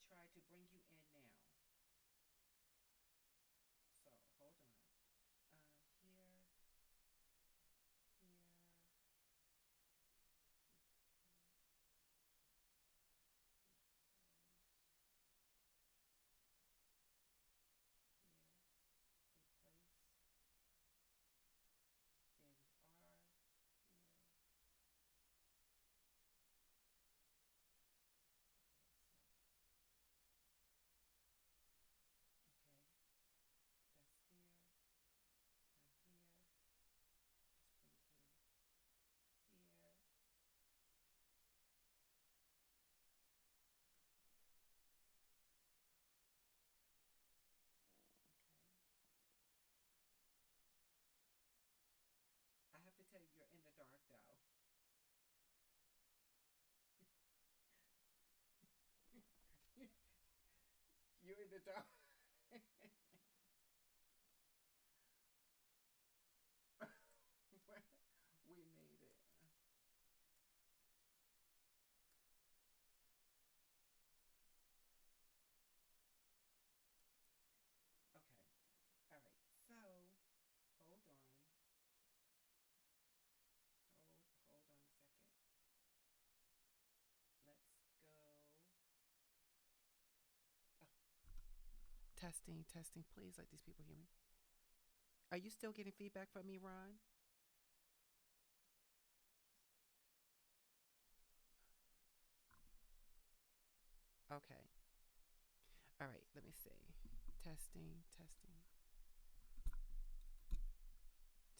try to bring you in now. So hold on. Here, here, replace, here, replace. There you are. Here. Okay, so, okay, that's there. I'm here. Let's bring you here. Okay. I have to tell you, you're in the dark though. You're in the dark. We made it. Okay. All right. So, hold on. Hold on a second. Let's go. Oh, testing, testing. Please let these people hear me. Are you still getting feedback from me, Ron? Okay. All right. Let me see. Testing, testing,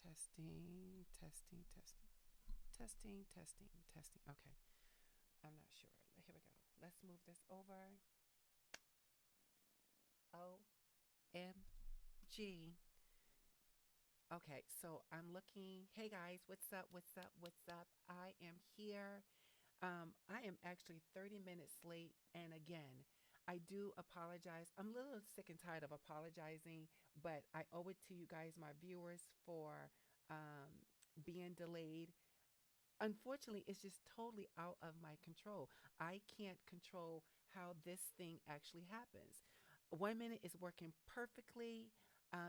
testing, testing, testing, testing, testing, testing. Okay. I'm not sure. Here we go. Let's move this over. OMG. Okay, so I'm looking. Hey guys, what's up? What's up? What's up? I am here. I am actually 30 minutes late. And again, I do apologize. I'm a little sick and tired of apologizing, but I owe it to you guys, my viewers, for um, being delayed. Unfortunately, it's just totally out of my control. I can't control how this thing actually happens. 1 minute is working perfectly.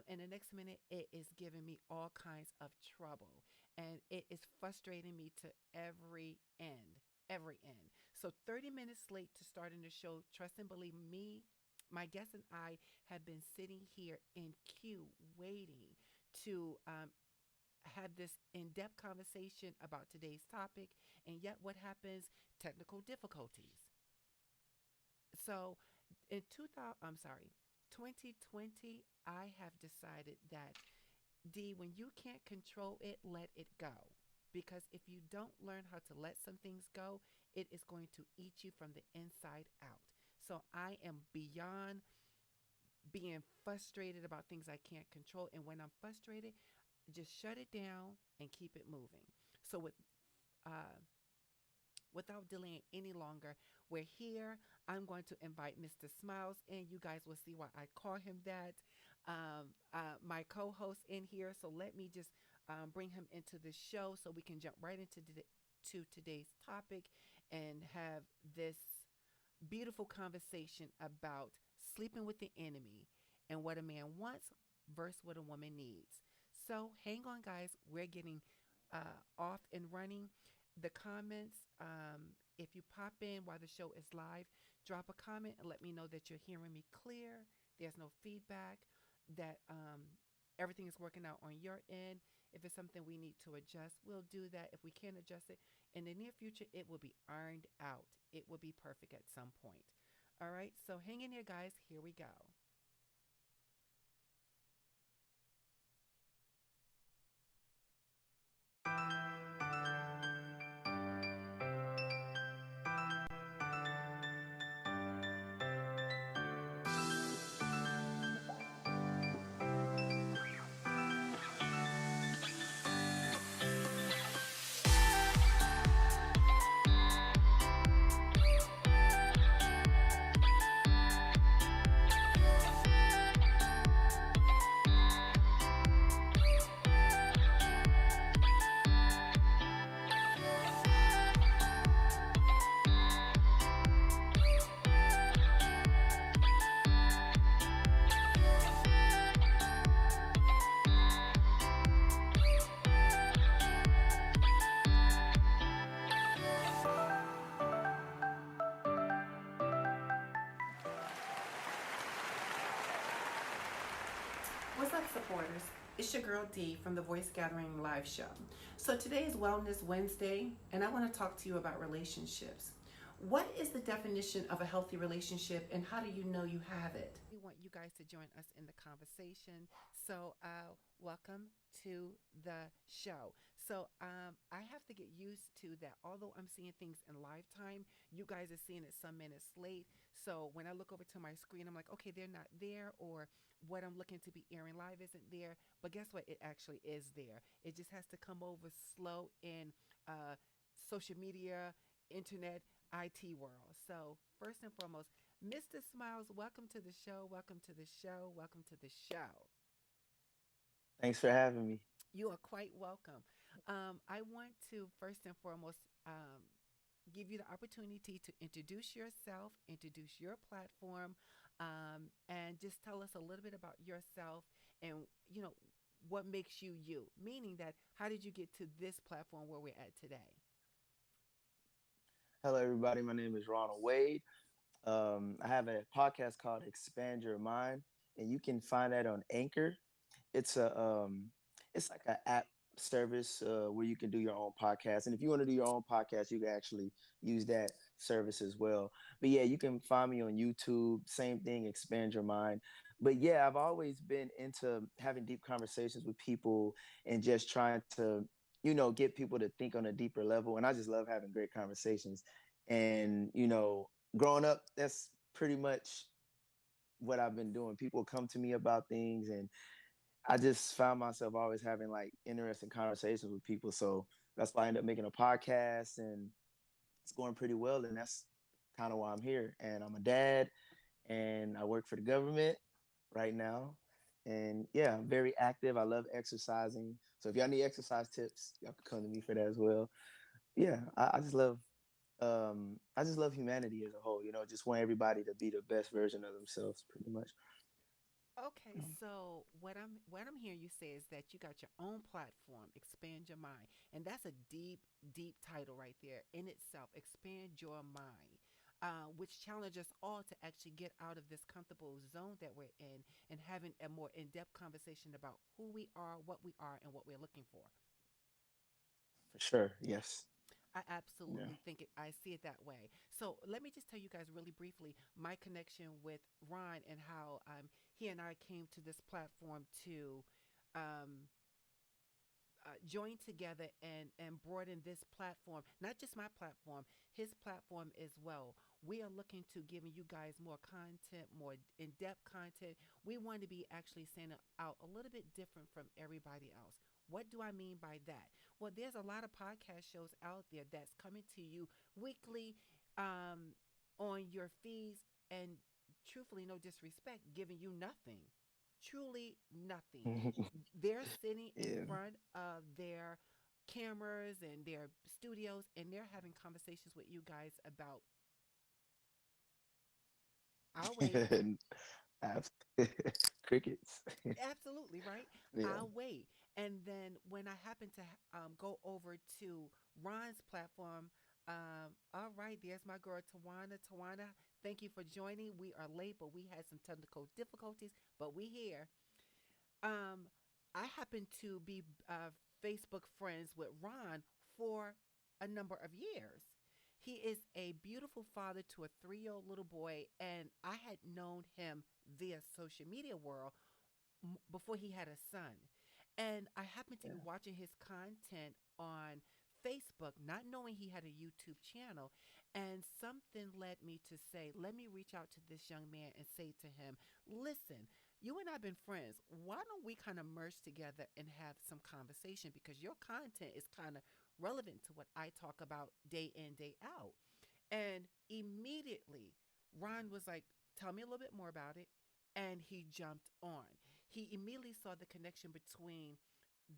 And the next minute, it is giving me all kinds of trouble. And it is frustrating me to every end. Every end. So 30 minutes late to starting the show. Trust and believe me, my guest and I have been sitting here in queue waiting to have this in depth conversation about today's topic. And yet, what happens? Technical difficulties. So, in 2000, I'm sorry, 2020, I have decided that D, when you can't control it, let it go. Because if you don't learn how to let some things go, it is going to eat you from the inside out. So I am beyond being frustrated about things I can't control. And when I'm frustrated, just shut it down and keep it moving. So uh, without delaying any longer, we're here. I'm going to invite Mr. Smiles in. You guys will see why I call him that. My co-host in here. So let me just bring him into the show so we can jump right into to today's topic and have this beautiful conversation about sleeping with the enemy and what a man wants versus what a woman needs. So hang on, guys. We're getting off and running. The comments, if you pop in while the show is live, drop a comment and let me know that you're hearing me clear. There's no feedback, that everything is working out on your end. If it's something we need to adjust, we'll do that. If we can't adjust it in the near future, it will be ironed out. It will be perfect at some point. All right, so hang in here, guys. Here we go. What's up, supporters? It's your girl D from the Voice Gathering Live Show. So today is Wellness Wednesday, and I want to talk to you about relationships. What is the definition of a healthy relationship, and how do you know you have it? We want you guys to join us in the conversation. So, welcome to the show. I have to get used to that. Although I'm seeing things in lifetime, you guys are seeing it some minutes late. So when I look over to my screen, I'm like, okay, they're not there, or what I'm looking to be airing live isn't there. But guess what? It actually is there. It just has to come over slow in uh, social media, internet, IT world. So, first and foremost, Mr. Smiles, welcome to the show. Welcome to the show. Welcome to the show. Thanks for having me. You are quite welcome. I want to first and foremost give you the opportunity to introduce yourself, introduce your platform, and just tell us a little bit about yourself and you know what makes you you. Meaning that how did you get to this platform where we're at today? Hello, everybody. My name is Ronald Wade. I have a podcast called Expand Your Mind, and you can find that on Anchor. It's it's like an app service where you can do your own podcast. And if you want to do your own podcast, you can actually use that service as well. But yeah, you can find me on YouTube. Same thing, Expand Your Mind. But yeah, I've always been into having deep conversations with people and just trying to, get people to think on a deeper level. And I just love having great conversations. And, growing up, that's pretty much what I've been doing. People come to me about things, and I just found myself always having like interesting conversations with people. So that's why I ended up making a podcast, and it's going pretty well. And that's kind of why I'm here. And I'm a dad, and I work for the government right now. And yeah, I'm very active. I love exercising. So if y'all need exercise tips, y'all can come to me for that as well. Yeah, I just love humanity as a whole. Just want everybody to be the best version of themselves, pretty much. Okay, so what I'm hearing you say is that you got your own platform, Expand Your Mind, and that's a deep, deep title right there in itself. Expand Your Mind, which challenges us all to actually get out of this comfortable zone that we're in and having a more in-depth conversation about who we are, and what we're looking for. For sure. Yes. I Yeah. absolutely think it. I see it that way. So let me just tell you guys really briefly my connection with Ron and how he and I came to this platform to um, join together and broaden this platform. Not just my platform, his platform as well. We are looking to giving you guys more content, more in-depth content. We want to be actually standing out a little bit different from everybody else. What do I mean by that? Well, there's a lot of podcast shows out there that's coming to you weekly um, on your feeds, and truthfully, no disrespect, giving you nothing. Truly nothing. They're sitting in Yeah. front of their cameras and their studios, and they're having conversations with you guys about, I'll wait. Abs- Crickets. Absolutely, right? Yeah. I'll wait. And then when I happen to go over to Ron's platform, all right, there's my girl Tawana. Tawana, thank you for joining. We are late, but we had some technical difficulties, but we here. Um, I happen to be Facebook friends with Ron for a number of years. He is a beautiful father to a 3-year-old little boy, and I had known him via social media world before he had a son. And I happened to be Yeah. watching his content on Facebook, not knowing he had a YouTube channel. And something led me to say, let me reach out to this young man and say to him, listen, you and I have been friends. Why don't we kind of merge together and have some conversation? Because your content is kind of relevant to what I talk about day in, day out. And immediately, Ron was like, tell me a little bit more about it. And he jumped on. He immediately saw the connection between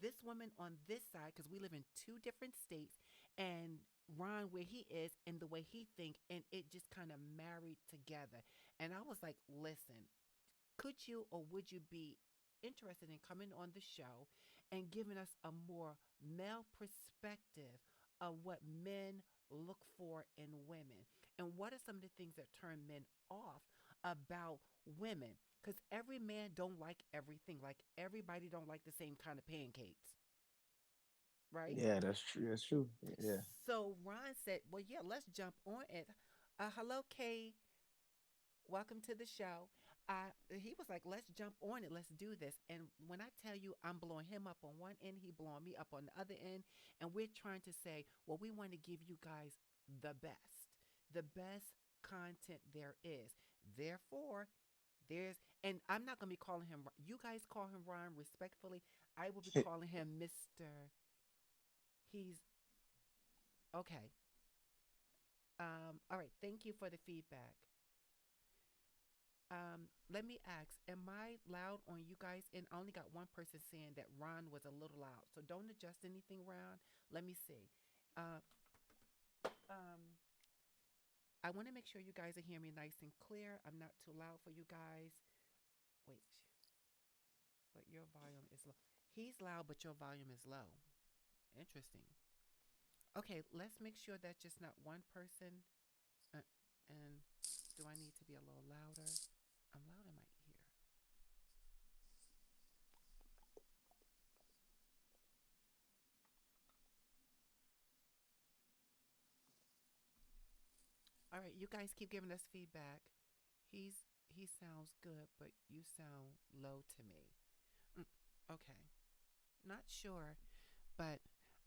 this woman on this side, because we live in two different states, and Ron where he is and the way he think, and it just kind of married together. And I was like, listen, could you or would you be interested in coming on the show and giving us a more male perspective of what men look for in women, and what are some of the things that turn men off about women? Because every man don't like everything. Like everybody don't like the same kind of pancakes, right? Yeah, that's true. That's true. Yeah. So Ron said, "Well, yeah, let's jump on it." Hello, Kay. Welcome to the show. He was like, let's jump on it. Let's do this. And when I tell you I'm blowing him up on one end, he blowing me up on the other end. And we're trying to say, well, we want to give you guys the best content there is. Therefore, there's, and I'm not going to be calling him, you guys call him Ron respectfully. I will be calling him Mr. He's okay. All right. Thank you for the feedback. Let me ask, am I loud on you guys? And I only got one person saying that Ron was a little loud. So don't adjust anything, Ron. Let me see. Uh, um, I want to make sure you guys are hearing me nice and clear. I'm not too loud for you guys. Wait, but your volume is low. He's loud, but your volume is low. Interesting. Okay, let's make sure that's just not one person. Uh, and do I need to be a little louder? I'm loud in my ear. All right, you guys keep giving us feedback. He's he sounds good, but you sound low to me. Mm, okay, not sure, but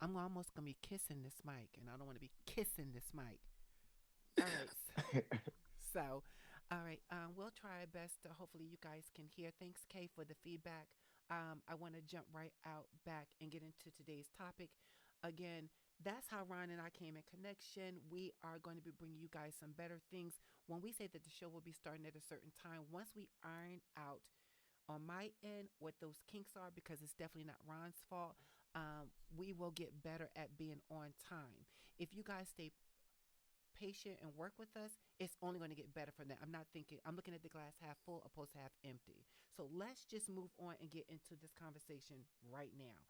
I'm almost gonna be kissing this mic, and I don't want to be kissing this mic. All right, so all right, we'll try our best to hopefully you guys can hear. Thanks, Kay, for the feedback. I want to jump right out back and get into today's topic. Again, that's how Ron and I came in connection. We are going to be bringing you guys some better things. When we say that the show will be starting at a certain time, once we iron out on my end what those kinks are, because it's definitely not Ron's fault, we will get better at being on time. If you guys stay patient and work with us, it's only going to get better from that. I'm not thinking, I'm looking at the glass half full opposed to half empty. So let's just move on and get into this conversation right now.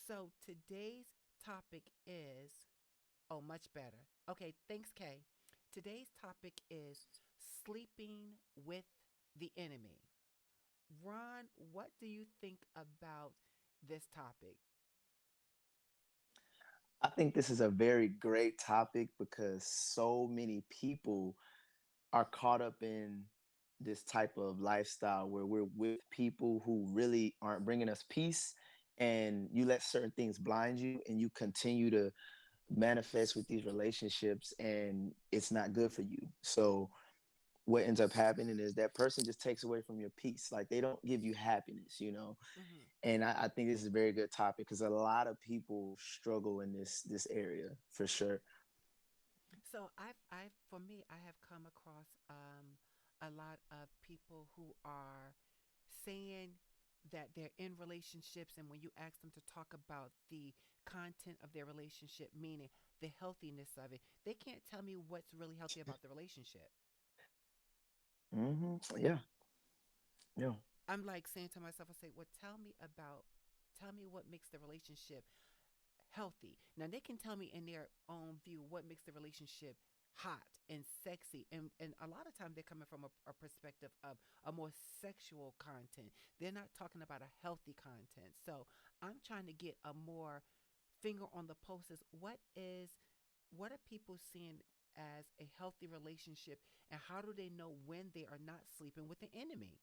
So today's topic is, oh, much better. Okay, thanks, Kay. Today's topic is sleeping with the enemy. Ron, what do you think about this topic? I think this is a very great topic because so many people are caught up in this type of lifestyle where we're with people who really aren't bringing us peace, and you let certain things blind you and you continue to manifest with these relationships, and it's not good for you. So what ends up happening is that person just takes away from your peace. Like they don't give you happiness, you know. Mm-hmm. And I think this is a very good topic because a lot of people struggle in this area for sure. So for me, I have come across a lot of people who are saying that they're in relationships, and when you ask them to talk about the content of their relationship, meaning the healthiness of it, they can't tell me what's really healthy about the relationship. Yeah, yeah. I'm like saying to myself, I say, well, tell me what makes the relationship healthy. Now they can tell me in their own view what makes the relationship hot and sexy, and a lot of times they're coming from a perspective of a more sexual content. They're not talking about a healthy content. So I'm trying to get a more finger on the pulse is what are people seeing as a healthy relationship, and how do they know when they are not sleeping with the enemy?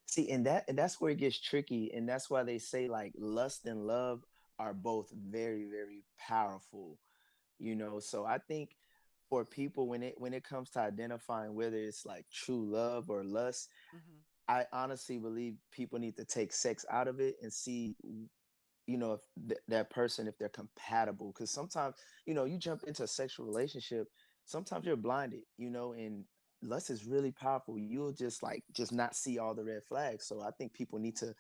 See, and that's where it gets tricky, and that's why they say like lust and love are both very, very powerful. You know, so I think for people when it comes to identifying whether it's like true love or lust, Mm-hmm. I honestly believe people need to take sex out of it and see, if that person, if they're compatible, because sometimes, you jump into a sexual relationship, sometimes you're blinded, and lust is really powerful. You'll just not see all the red flags. So I think people need to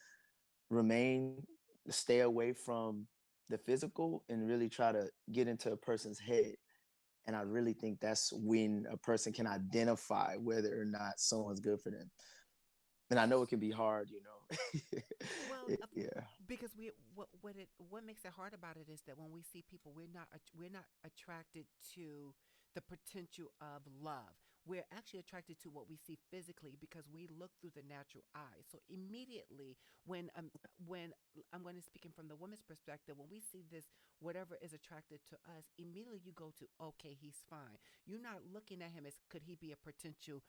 remain stay away from the physical and really try to get into a person's head. And I really think that's when a person can identify whether or not someone's good for them. And I know it can be hard, Well, Yeah. because what makes it hard about it is that when we see people, we're not attracted to the potential of love. we're actually attracted to what we see physically because we look through the natural eye. So immediately when I'm going to speaking from the woman's perspective, when we see this whatever is attracted to us, immediately you go to, okay, he's fine. You're not looking at him as could he be a potential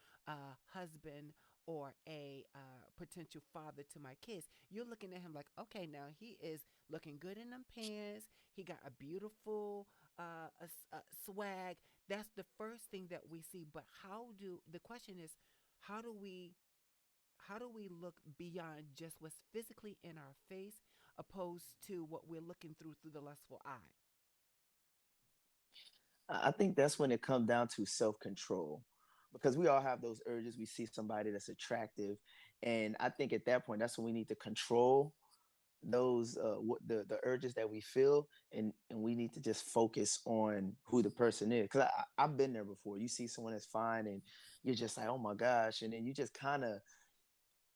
husband or a potential father to my kids. You're looking at him like, okay, now he is looking good in them pants. He got a beautiful swag. That's the first thing that we see. But the question is, how do we how do we look beyond just what's physically in our face opposed to what we're looking through the lustful eye? I think that's when it comes down to self control, because we all have those urges. We see somebody that's attractive, and I think at that point, that's when we need to control those the urges that we feel, and we need to just focus on who the person is. Because I've been there before. You see someone that's fine, and you're just like, oh my gosh, and then you just kind of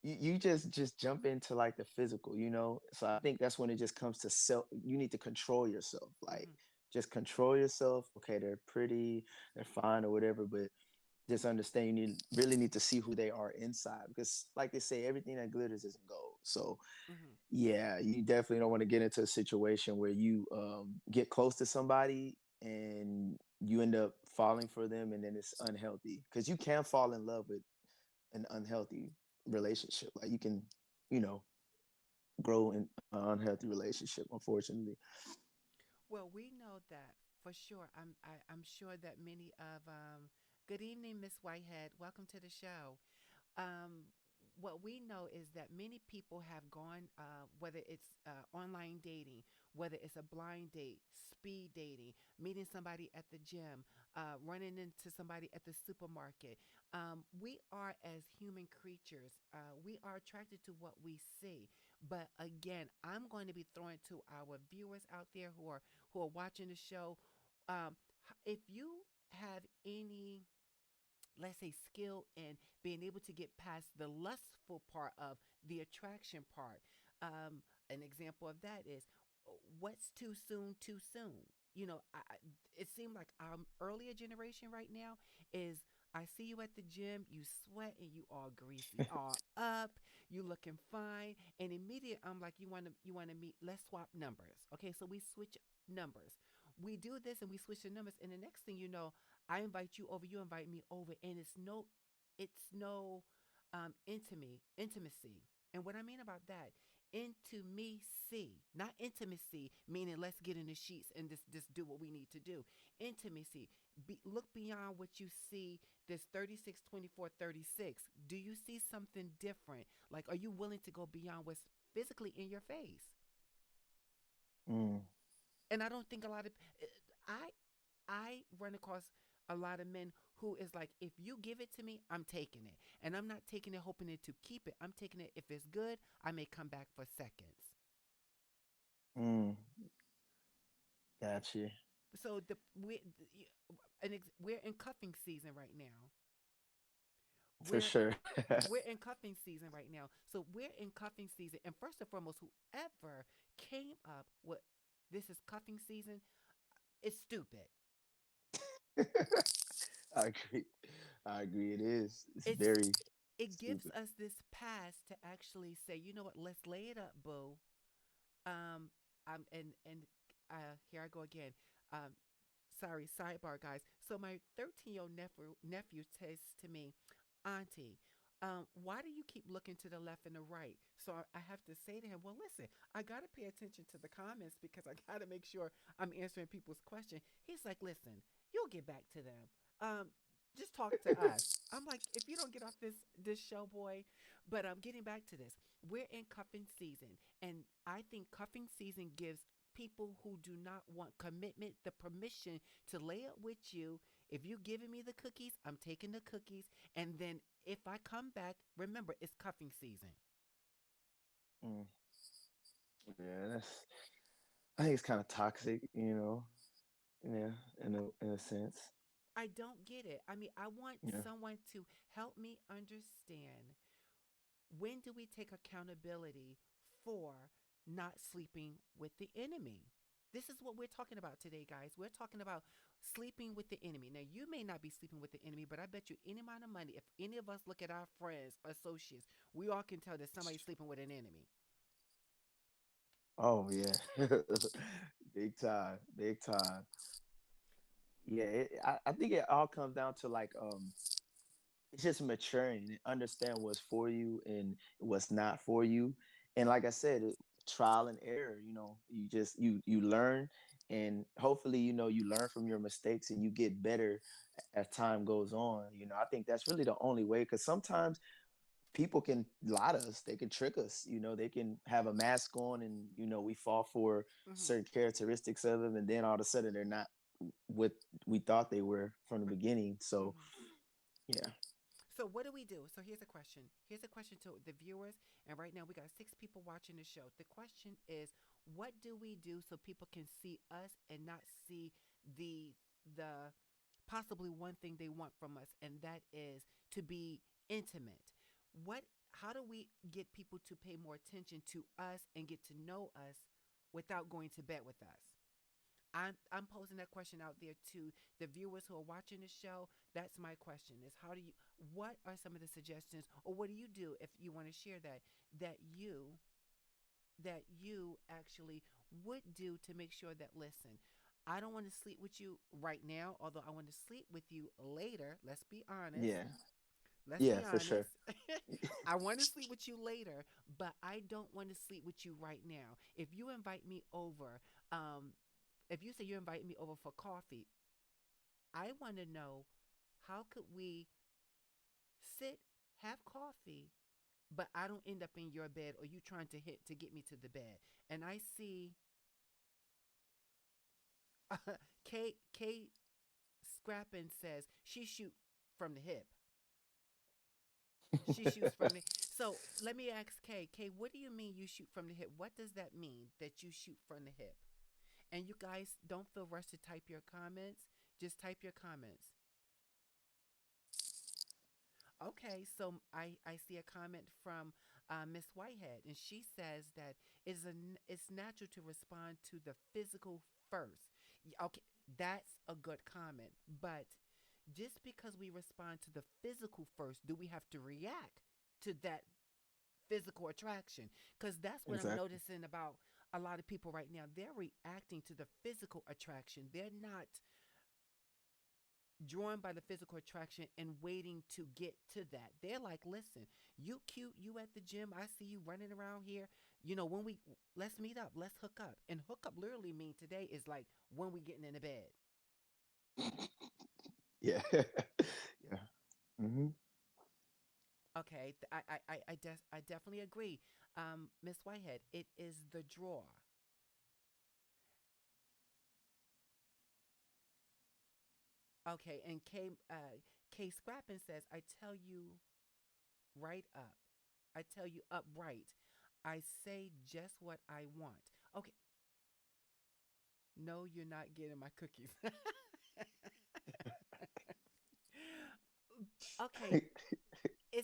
you just jump into like the physical, you know. So I think that's when it just comes to self. You need to control yourself, like Mm-hmm. just control yourself. Okay, they're pretty, they're fine or whatever, but just understand you really need to see who they are inside, because like they say, everything that glitters isn't gold. So Mm-hmm. yeah, you definitely don't want to get into a situation where you get close to somebody and you end up falling for them, and then it's unhealthy, because you can fall in love with an unhealthy relationship. Like you can, you know, grow in an unhealthy relationship, unfortunately. Well, we know that for sure. I'm sure that many of good evening, Miss Whitehead. Welcome to the show. um, what we know is that many people have gone, whether it's online dating, whether it's a blind date, speed dating, meeting somebody at the gym, running into somebody at the supermarket. We are, as human creatures, we are attracted to what we see. But again, I'm going to be throwing to our viewers out there who are watching the show. If you have any, let's say, skill in being able to get past the lustful part of the attraction part. An example of that is, what's too soon, too soon. You know, it seemed like our earlier generation right now is, I see you at the gym, you sweat and you all greasy, all up, you looking fine, and immediately I'm like, you want to meet? Let's swap numbers. Okay, so we switch numbers. We do this and we switch the numbers, and the next thing you know, I invite you over, you invite me over, and it's no intimacy. And what I mean about that, intimacy, not intimacy, meaning let's get in the sheets and just do what we need to do. Intimacy, look beyond what you see. This 36, 24, 36. Do you see something different? Like, are you willing to go beyond what's physically in your face? Mm. And I don't think a lot of I I run across a lot of men who is like, if you give it to me, I'm taking it. And I'm not taking it hoping it to keep it. I'm taking it if it's good, I may come back for seconds. Mm. Gotcha. So we're in cuffing season right now. For We're sure. we're in cuffing season right now. So we're in cuffing season. And first and foremost, whoever came up with this is cuffing season is stupid. I agree. I agree. It is. It's It's very it gives stupid. us this pass to actually say, you know what, let's lay it up, boo. Um, and here I go again. Um, sorry, sidebar, guys. So my 13-year-old nephew says to me, Auntie, why do you keep looking to the left and the right? So I have to say to him, well, listen, I got to pay attention to the comments because I got to make sure I'm answering people's question. He's like, listen, you'll get back to them. Just talk to us. I'm like, if you don't get off this show, boy. But I'm getting back to this. We're in cuffing season, and I think cuffing season gives people who do not want commitment the permission to lay up with you. If you giving me the cookies, I'm taking the cookies, and then if I come back, remember it's cuffing season. Mm. Yeah, that's. I think it's kind of toxic, you know. Yeah, in a sense. I don't get it. I mean, I want Yeah. someone to help me understand, when do we take accountability for not sleeping with the enemy? This is what we're talking about today, guys. We're talking about sleeping with the enemy. Now, you may not be sleeping with the enemy, but I bet you any amount of money, if any of us look at our friends, associates, we all can tell that somebody's sleeping with an enemy. Oh yeah, big time, big time. Yeah, I think it all comes down to like it's just maturing and understand what's for you and what's not for you. And like I said, trial and error. You learn, and hopefully, you learn from your mistakes and you get better as time goes on. I think that's really the only way, because sometimes people can lie to us, they can trick us, they can have a mask on, and we fall for Mm-hmm. certain characteristics of them, and then all of a sudden they're not what we thought they were from the beginning. So Mm-hmm. yeah. So what do we do? So here's a question. Here's a question to the viewers. And right now we got 6 people watching the show. The question is, what do we do so people can see us and not see the the possibly one thing they want from us, and that is to be intimate. What How do we get people to pay more attention to us and get to know us without going to bed with us? I'm posing that question out there to the viewers who are watching the show. That's my question: is how do you? What are some of the suggestions, or what do you do if you want to share that you that you actually would do to make sure that, listen, I don't want to sleep with you right now, although I want to sleep with you later. Let's be honest. Yeah. Let's Yeah, be for sure. honest. I want to sleep with you later, but I don't want to sleep with you right now. If you invite me over, um, if you say you invite me over for coffee, I want to know, how could we sit, have coffee, but I don't end up in your bed, or you trying to hit to get me to the bed. And I see K Scrappin says she shoot from the hip. She shoots from the. So let me ask Kay. Kay, what do you mean you shoot from the hip? What does that mean that you shoot from the hip? And you guys don't feel rushed to type your comments. Just type your comments. Okay, so I see a comment from Miss Whitehead, and she says that it's natural to respond to the physical first. Okay, that's a good comment, but just because we respond to the physical first, do we have to react to that physical attraction? Because that's what I'm Exactly. noticing about a lot of people right now. They're reacting to the physical attraction. They're not drawn by the physical attraction and waiting to get to that. They're like, listen, you cute, you at the gym, I see you running around here. When we let's meet up, let's hook up. And hook up literally mean today is like when we getting in the bed. Yeah. Yeah. Hmm. Okay, I definitely agree. Miss Whitehead, it is the draw. Okay, and K Scrappin says, I tell you right up. I tell you upright. I say just what I want. Okay, no, you're not getting my cookies. Okay,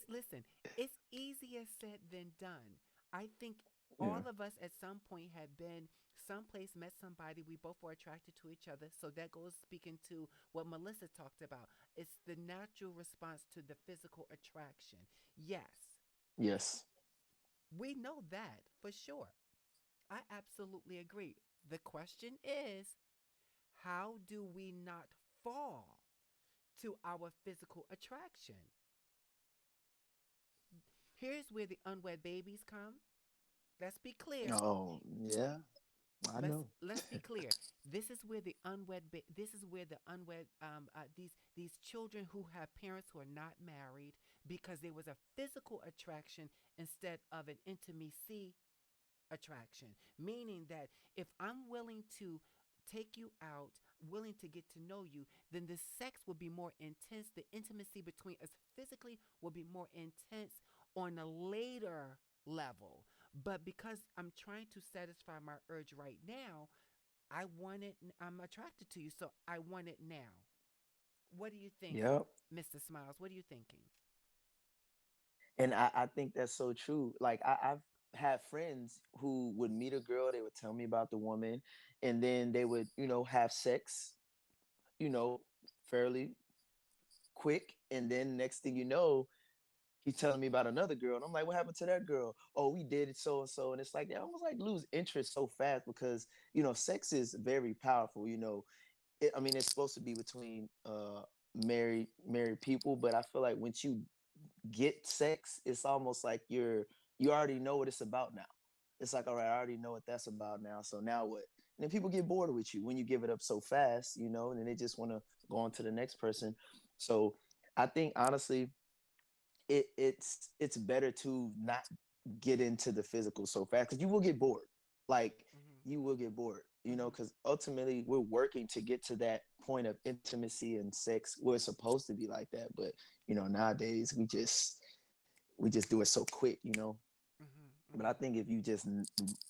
listen, it's easier said than done. I think Yeah. all of us at some point have been someplace, met somebody, we both were attracted to each other. So that goes speaking to what Melissa talked about. It's the natural response to the physical attraction. Yes, Yes. we know that for sure. I absolutely agree. The question is, how do we not fall to our physical attraction? Here's where the unwed babies come. Let's be clear. Oh, yeah. I Let's know. let's be clear. This is where the unwed these children who have parents who are not married, because there was a physical attraction instead of an intimacy attraction. Meaning that if I'm willing to take you out, willing to get to know you, then the sex will be more intense. The intimacy between us physically will be more intense on a later level. But because I'm trying to satisfy my urge right now, I want it. I'm attracted to you, so I want it now. What do you think, Yep. Mr. Smiles? What are you thinking? And I think that's so true. Like I've have friends who would meet a girl, they would tell me about the woman, and then they would, have sex, you know, fairly quick. And then next thing you know, he's telling me about another girl. And I'm like, what happened to that girl? Oh, we did it so and so. And it's like, they almost like lose interest so fast because, sex is very powerful. I mean, it's supposed to be between married people, but I feel like once you get sex, it's almost like you already know what it's about now. It's like, all right, I already know what that's about now. So now what? And then people get bored with you when you give it up so fast, and then they just want to go on to the next person. So I think honestly, it's better to not get into the physical so fast because you will get bored. Like Mm-hmm. you will get bored, Mm-hmm. because ultimately we're working to get to that point of intimacy and sex where it's supposed to be like that. But nowadays we just do it so quick. Mm-hmm. But I think if you just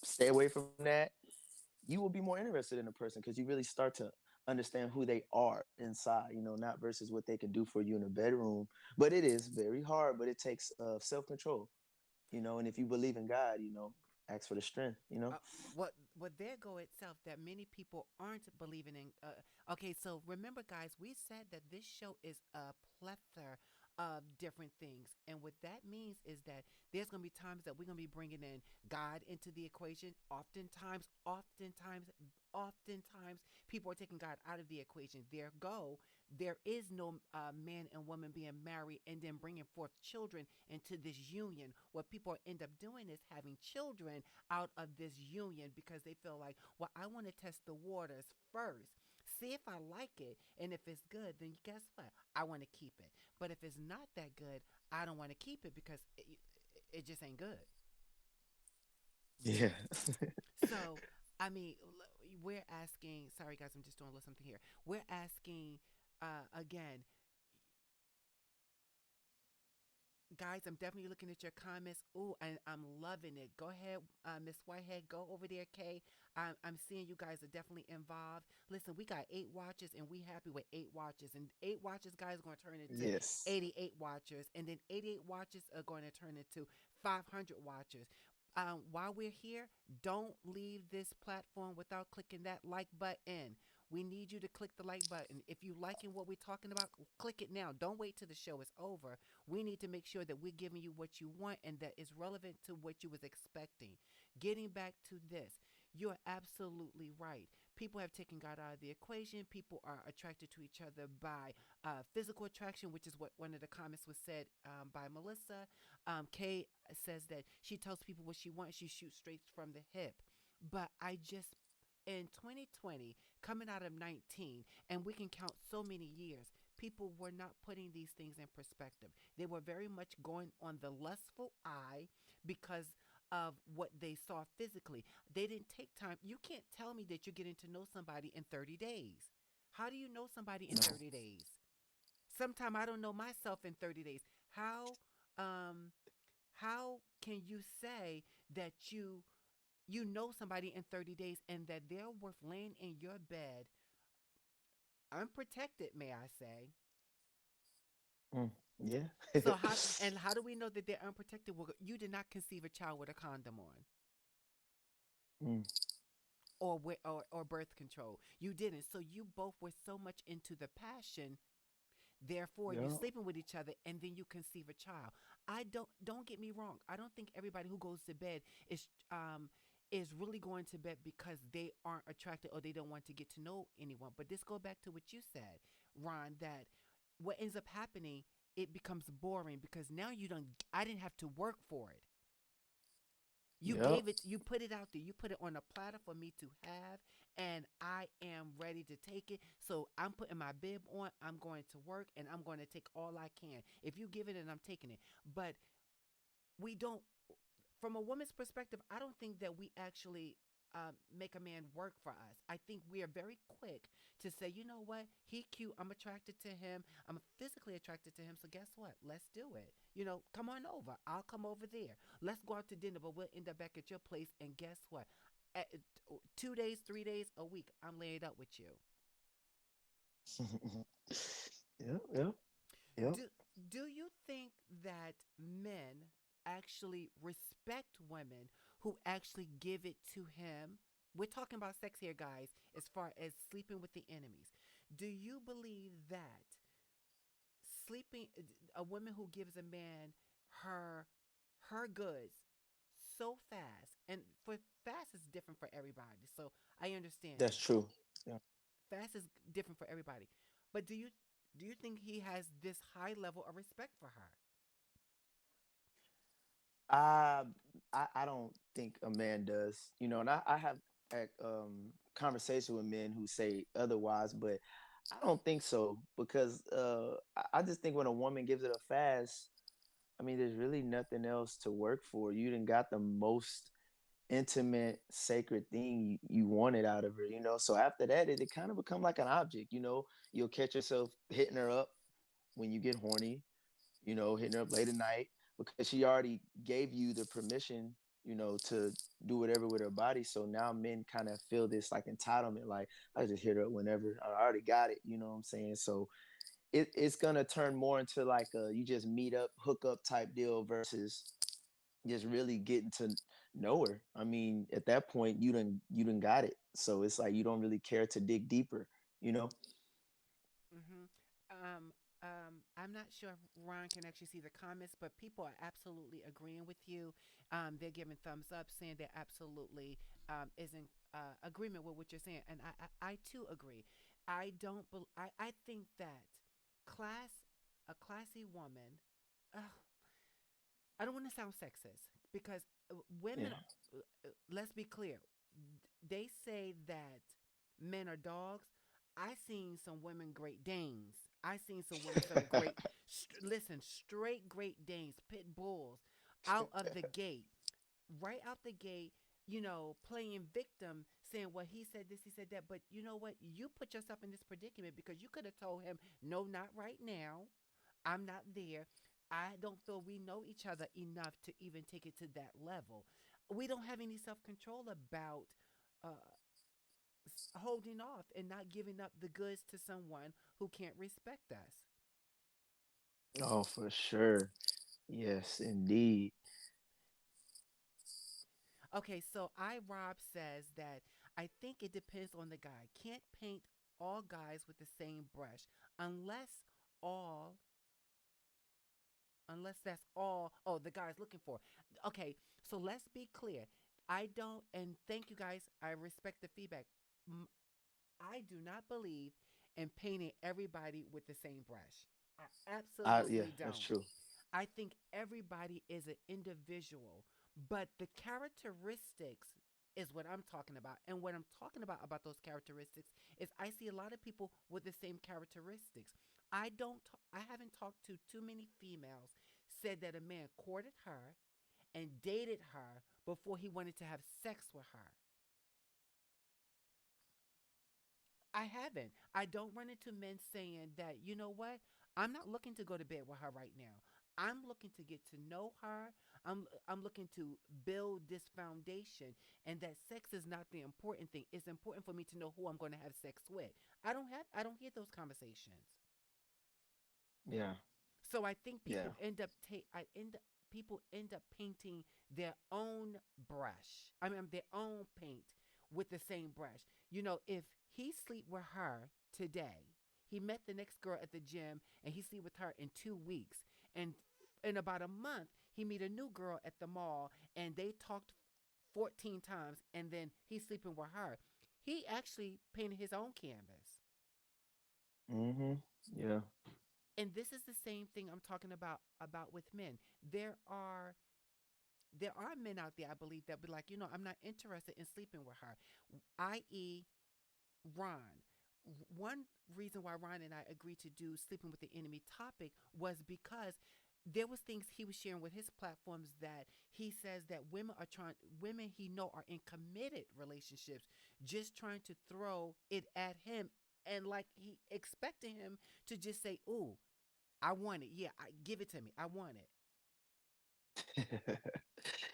stay away from that, you will be more interested in a person because you really start to understand who they are inside, not versus what they can do for you in a bedroom. But it is very hard, but it takes self control. And if you believe in God, ask for the strength. uh, what there go itself that many people aren't believing in. Okay, so remember, guys, we said that this show is a plethora of different things, and what that means is that there's going to be times that we're going to be bringing in God into the equation. Oftentimes, people are taking God out of the equation. There is no man and woman being married and then bringing forth children into this union. What people end up doing is having children out of this union because they feel like, well, I want to test the waters first. See if I like it. And if it's good, then guess what? I want to keep it. But if it's not that good, I don't want to keep it because it just ain't good. Yeah. So, I mean, we're asking, sorry guys, I'm just doing a little something here. We're asking, again, guys, I'm definitely looking at your comments. Ooh, and I'm loving it. Go ahead, Miss Whitehead. Go over there, Kay. I'm seeing you guys are definitely involved. Listen, we got 8 watches, and we happy with 8 watches. And 8 watches, guys, are going to turn into Yes. 88 watchers, and then 88 watches are going to turn into 500 watchers. While we're here, don't leave this platform without clicking that like button. We need you to click the like button. If you liking what we're talking about, click it now. Don't wait till the show is over. We need to make sure that we're giving you what you want and that is relevant to what you was expecting. Getting back to this, you're absolutely right. People have taken God out of the equation. People are attracted to each other by physical attraction, which is what one of the comments was said by Melissa. Kay says that she tells people what she wants. She shoots straight from the hip. But I just in 2020, coming out of 19, and we can count so many years, people were not putting these things in perspective. They were very much going on the lustful eye because of what they saw physically. They didn't take time. You can't tell me that you're getting to know somebody in 30 days. How do you know somebody in No. 30 days? Sometimes I don't know myself in 30 days. Um how can you say that you know somebody in 30 days and that they're worth laying in your bed unprotected, may I say? Mm. Yeah. So how do we know that they're unprotected? Well, you did not conceive a child with a condom on Mm. or birth control. You didn't. So you both were so much into the passion. Therefore, you're Yeah. sleeping with each other, and then you conceive a child. I don't get me wrong. I don't think everybody who goes to bed is really going to bed because they aren't attracted or they don't want to get to know anyone. But this go back to what you said, Ron. That what ends up happening, it becomes boring because now you don't. I didn't have to work for it. You Yep. gave it, you put it out there, you put it on a platter for me to have, and I am ready to take it. So I'm putting my bib on, I'm going to work, and I'm going to take all I can. If you give it, and I'm taking it. But we don't, from a woman's perspective, I don't think that we actually make a man work for us. I think we are very quick to say, you know what, he cute, I'm attracted to him, I'm physically attracted to him. So guess what? Let's do it. Come on over. I'll come over there. Let's go out to dinner, but we'll end up back at your place. And guess what? At 2 days, 3 days, a week, I'm laying up with you. Yep. Yep. Yep. Do do you think that men actually respect women, who actually give it to him. We're talking about sex here, guys, as far as sleeping with the enemies. Do you believe that sleeping a woman who gives a man her her goods so fast, and for fast is different for everybody, so I understand That's that true. Yeah. fast is different for everybody, but do you think he has this high level of respect for her? I I don't think a man does. You know, and I have conversation with men who say otherwise, but I don't think so because I just think when a woman gives it a fast, I mean, there's really nothing else to work for. You didn't got the most intimate, sacred thing you wanted out of her, you know. So after that, it kind of become like an object, you know. You'll catch yourself hitting her up when you get horny, you know, hitting her up late at night because she already gave you the permission, you know, to do whatever with her body. So now men kind of feel this like entitlement, like I just hit her up whenever I already got it, you know what I'm saying? So it's gonna turn more into like a you just meet up, hook up type deal versus just really getting to know her. I mean, at that point, you done got it. So it's like you don't really care to dig deeper, you know? Mm-hmm. Um, I'm not sure if Ron can actually see the comments, but people are absolutely agreeing with you. They're giving thumbs up, saying they absolutely is in agreement with what you're saying, and I too agree. I don't. I think that class, a classy woman. Uh, I don't want to sound sexist because women. Yeah. Let's be clear. They say that men are dogs. I seen some women Great Danes. I seen some women some great. Listen, straight Great Danes, pit bulls, out of the gate, right out the gate. Playing victim, saying, well, he said this, he said that. But you know what? You put yourself in this predicament because you could have told him, no, not right now. I'm not there. I don't feel we know each other enough to even take it to that level. We don't have any self control about uh, holding off and not giving up the goods to someone who can't respect us. Oh, for sure. Yes, indeed. Okay, so I Rob says that I think it depends on the guy. Can't paint all guys with the same brush unless all unless that's all the guy's looking for. Okay, so let's be clear. I don't, and thank you guys. I respect the feedback. I do not believe in painting everybody with the same brush. I Yeah, absolutely that's don't. true. I think everybody is an individual, but the characteristics is what I'm talking about. And what I'm talking about those characteristics is I see a lot of people with the same characteristics. I haven't talked to too many females said that a man courted her and dated her before he wanted to have sex with her. I haven't. I don't run into men saying that, you know what? I'm not looking to go to bed with her right now. I'm looking to get to know her. I'm looking to build this foundation, and that sex is not the important thing. It's important for me to know who I'm going to have sex with. I don't hear those conversations. Yeah. So I think Yeah. people end up painting their own brush. I mean their own paint with the same brush. If he sleep with her today, he met the next girl at the gym and he sleep with her in 2 weeks, and in about a month he meet a new girl at the mall and they talked 14 times and then he's sleeping with her. He actually painted his own canvas. Mhm. Yeah. And this is the same thing I'm talking about with men. There are there are men out there, I believe, that be like, I'm not interested in sleeping with her, i.e., Ron. One reason why Ron and I agreed to do sleeping with the enemy topic was because there was things he was sharing with his platforms that he says that women he know are in committed relationships, just trying to throw it at him, and like he expecting him to just say, "Ooh, I want it. Yeah, give it to me. I want it."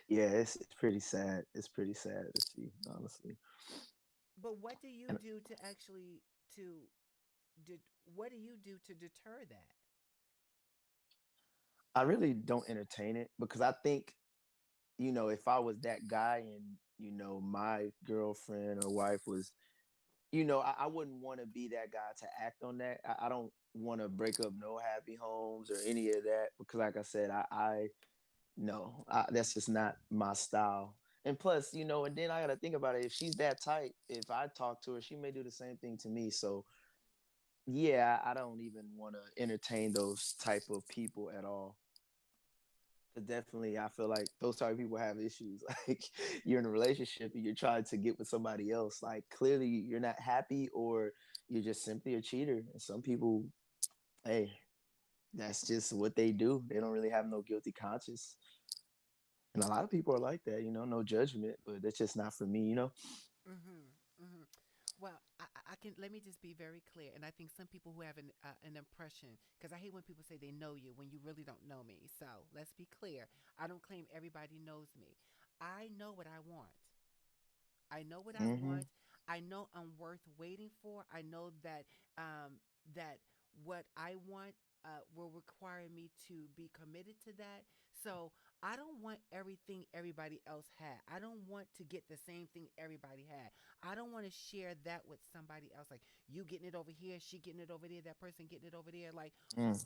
Yeah, it's pretty sad. It's pretty sad to see, honestly. But what do you And do to actually to what do you do to deter that? I really don't entertain it because I think, if I was that guy and, my girlfriend or wife was, I wouldn't want to be that guy to act on that. I don't want to break up no happy homes or any of that because, like I said, I no, that's just not my style. And plus, and then I got to think about it. If she's that tight, if I talk to her, she may do the same thing to me. So, yeah, I don't even want to entertain those type of people at all. But definitely, I feel like those type of people have issues. Like you're in a relationship and you're trying to get with somebody else. Like clearly you're not happy, or you're just simply a cheater. And some people, hey, that's just what they do. They don't really have no guilty conscience. And a lot of people are like that. No judgment, but that's just not for me. Mm-hmm. Mm-hmm. Well, I can let me just be very clear, and I think some people who have an impression, because I hate when people say they know you when you really don't know me. So let's be clear. I don't claim everybody knows me. I know what I want. I know what I Hmm. want. I know I'm worth waiting for. I know that what I want will require me to be committed to that. So I don't want everything everybody else had. I don't want to get the same thing everybody had. I don't want to share that with somebody else. Like you getting it over here, she getting it over there, that person getting it over there. Like Mm.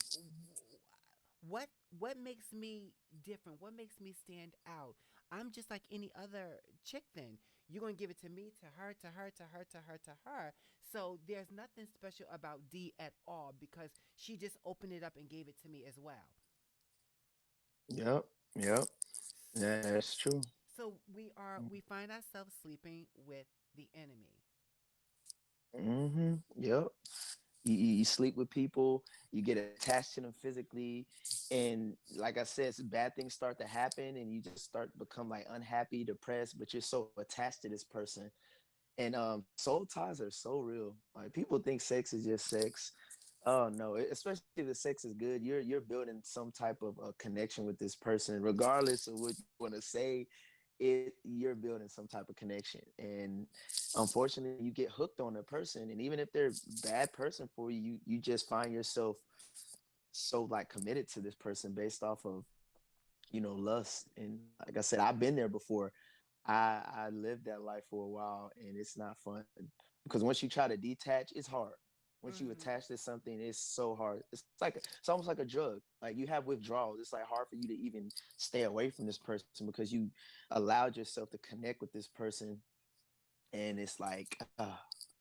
what what makes me different? What makes me stand out? I'm just like any other chick then. You're gonna give it to me, to her, to her, to her, to her, to her. So there's nothing special about D at all because she just opened it up and gave it to me as well. Yep. Yep. Yeah, that's true. So we find ourselves sleeping with the enemy. Hmm. Yep. You sleep with people, you get attached to them physically, and like I said, bad things start to happen, and you just start to become like unhappy, depressed, but you're so attached to this person. And soul ties are so real. Like people think sex is just sex. Oh no, especially if the sex is good, you're building some type of a connection with this person, regardless of what you want to say. You're building some type of connection, and unfortunately, you get hooked on a person, and even if they're a bad person for you, you just find yourself so like committed to this person based off of lust. And like I said, I've been there before. I lived that life for a while, and it's not fun because once you try to detach, it's hard. Once you Mm-hmm. attach to something, it's so hard. It's almost like a drug. Like you have withdrawals. It's like hard for you to even stay away from this person because you allowed yourself to connect with this person, and it's like,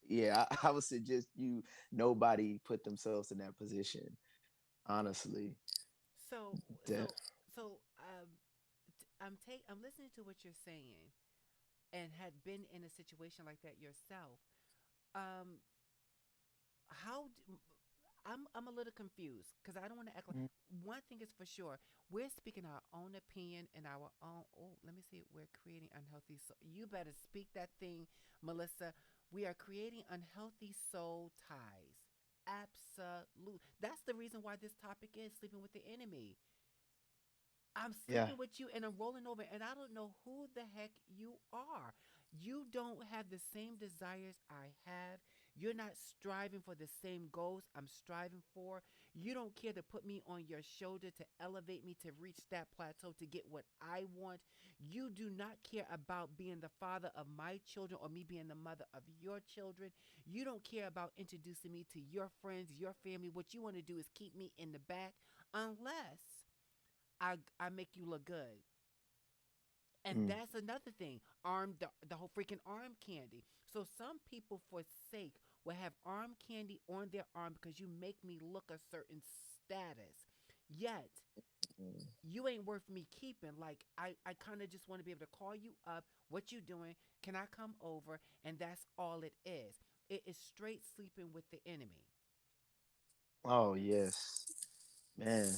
yeah, I would suggest nobody put themselves in that position. Honestly, So that. so so I'm listening to what you're saying and had been in a situation like that yourself. Um, how d- I'm a little confused because I don't want to act like one thing is for sure. We're speaking our own opinion and our own. Oh, let me see. We're creating unhealthy. So you better speak that thing, Melissa. We are creating unhealthy soul ties. Absolute. That's the reason why this topic is sleeping with the enemy. I'm Yeah. sleeping with you and I'm rolling over and I don't know who the heck you are. You don't have the same desires I have. You're not striving for the same goals I'm striving for. You don't care to put me on your shoulder to elevate me to reach that plateau to get what I want. You do not care about being the father of my children or me being the mother of your children. You don't care about introducing me to your friends, your family. What you want to do is keep me in the back unless I make you look good. And Mm. that's another thing. The whole freaking arm candy. So some people forsake will have arm candy on their arm because you make me look a certain status. Yet Mm. you ain't worth me keeping. Like I kind of just want to be able to call you up. What you doing? Can I come over? And that's all it is. It is straight sleeping with the enemy. Oh yes, man,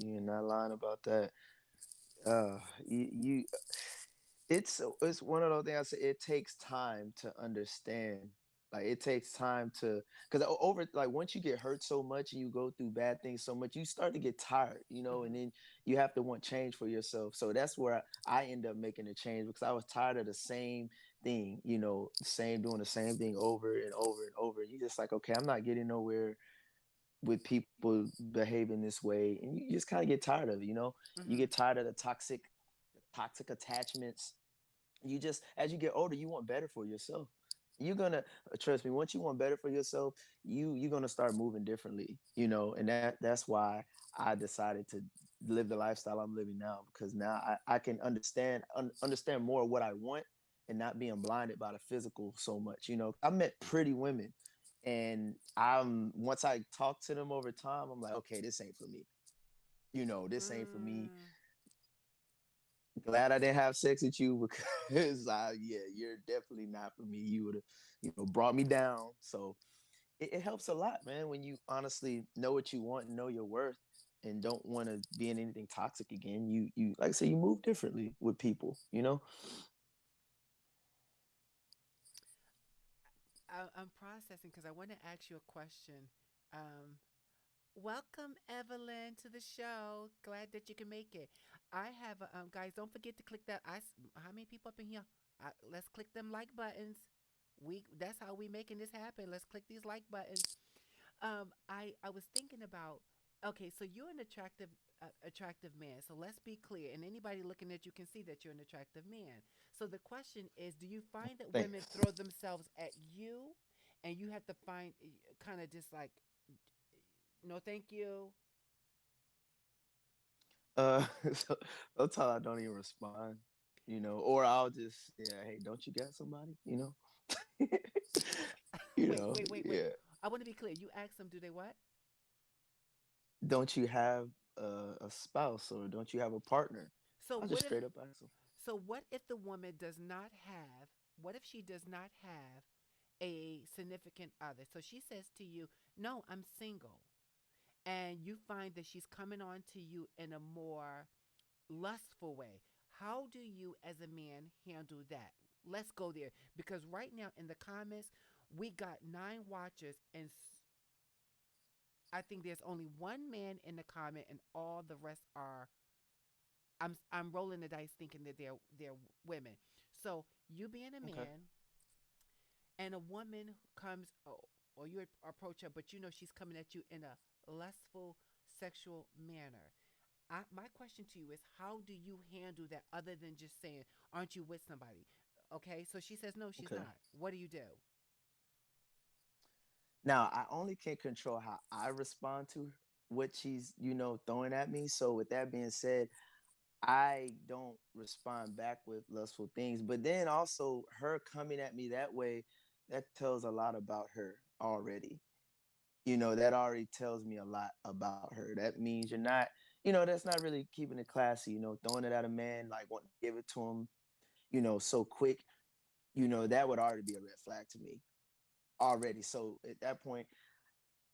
you're not lying about that. You it's one of those things. I say it takes time to understand. Like it takes time to, because over, like once you get hurt so much and you go through bad things so much, you start to get tired, and Mm-hmm. then you have to want change for yourself. So that's where I end up making a change because I was tired of the same thing, same doing the same thing over and over and over. You just like, okay, I'm not getting nowhere. with people behaving this way, and you just kind of get tired of it. You Mm-hmm. get tired of the toxic attachments. You just, as you get older, you want better for yourself. You're gonna trust me. Once you want better for yourself, you're gonna start moving differently. And that's why I decided to live the lifestyle I'm living now, because now I can understand more what I want, and not being blinded by the physical so much. I met pretty women, and once I talk to them over time, I'm like, okay, this ain't for me. This ain't for me. Mm. Glad I didn't have sex with you, because yeah, you're definitely not for me. You would have, brought me down. So it helps a lot, man, when you honestly know what you want and know your worth, and don't want to be in anything toxic again. You like I say, you move differently with people. I'm processing because I want to ask you a question. Um, Welcome, Evelyn, to the show. Glad that you can make it. I have, guys, don't forget to click that. How many people up in here? Let's click them like buttons. That's how we making this happen. Let's click these like buttons. I was thinking about. Okay, so you're an attractive man. So let's be clear, and anybody looking at you can see that you're an attractive man. So the question is, do you find that women Thanks. throw themselves at you, and you have to find kind of just like, no, thank you. So sometimes I don't even respond, or I'll just, yeah, hey, don't you got somebody, Wait, wait, wait, wait. yeah. I want to be clear. You ask them, do they what? Don't you have a spouse, or don't you have a partner? So I'll just what if straight up ask them. so what if the woman does not have what if she does not have a significant other? So she says to you, "No, I'm single." And you find that she's coming on to you in a more lustful way. How do you as a man handle that? Let's go there because right now in the comments we got 9 watchers and I think there's only one man in the comment and all the rest are I'm rolling the dice thinking that they're women. So you being a Okay. man and a woman comes or you approach her, but you know she's coming at you in a lustful sexual manner. My question to you is, how do you handle that other than just saying, "Aren't you with somebody?" Okay, so she says no, she's Okay. not. What do you do? Now, I only can control how I respond to what she's, throwing at me. So with that being said, I don't respond back with lustful things. But then also, her coming at me that way, that tells a lot about her already. That already tells me a lot about her. That means that's not really keeping it classy, throwing it at a man, like wanting to give it to him, so quick. That would already be a red flag to me already. So at that point,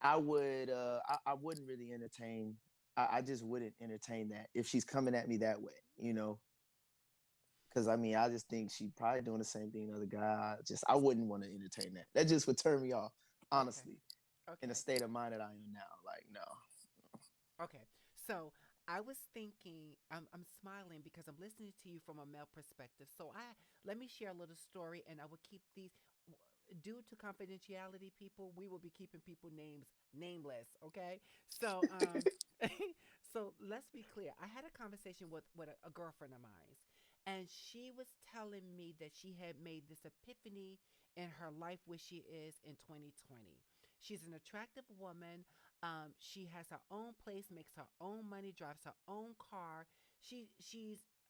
I wouldn't really entertain. I just wouldn't entertain that if she's coming at me that way. Because I mean, I just think she probably doing the same thing another guy. I wouldn't want to entertain that. That just would turn me off, Okay, honestly, in the okay, state of mind that I am now. Like, no. okay. So I was thinking, I'm smiling because I'm listening to you from a male perspective. So let me share a little story, and I will keep these. Due to confidentiality, people, we will be keeping people names nameless. Okay, so so let's be clear. I had a conversation with a girlfriend of mine, and she was telling me that she had made this epiphany in her life where she is in 2020. She's an attractive woman. She has her own place, makes her own money, drives her own car.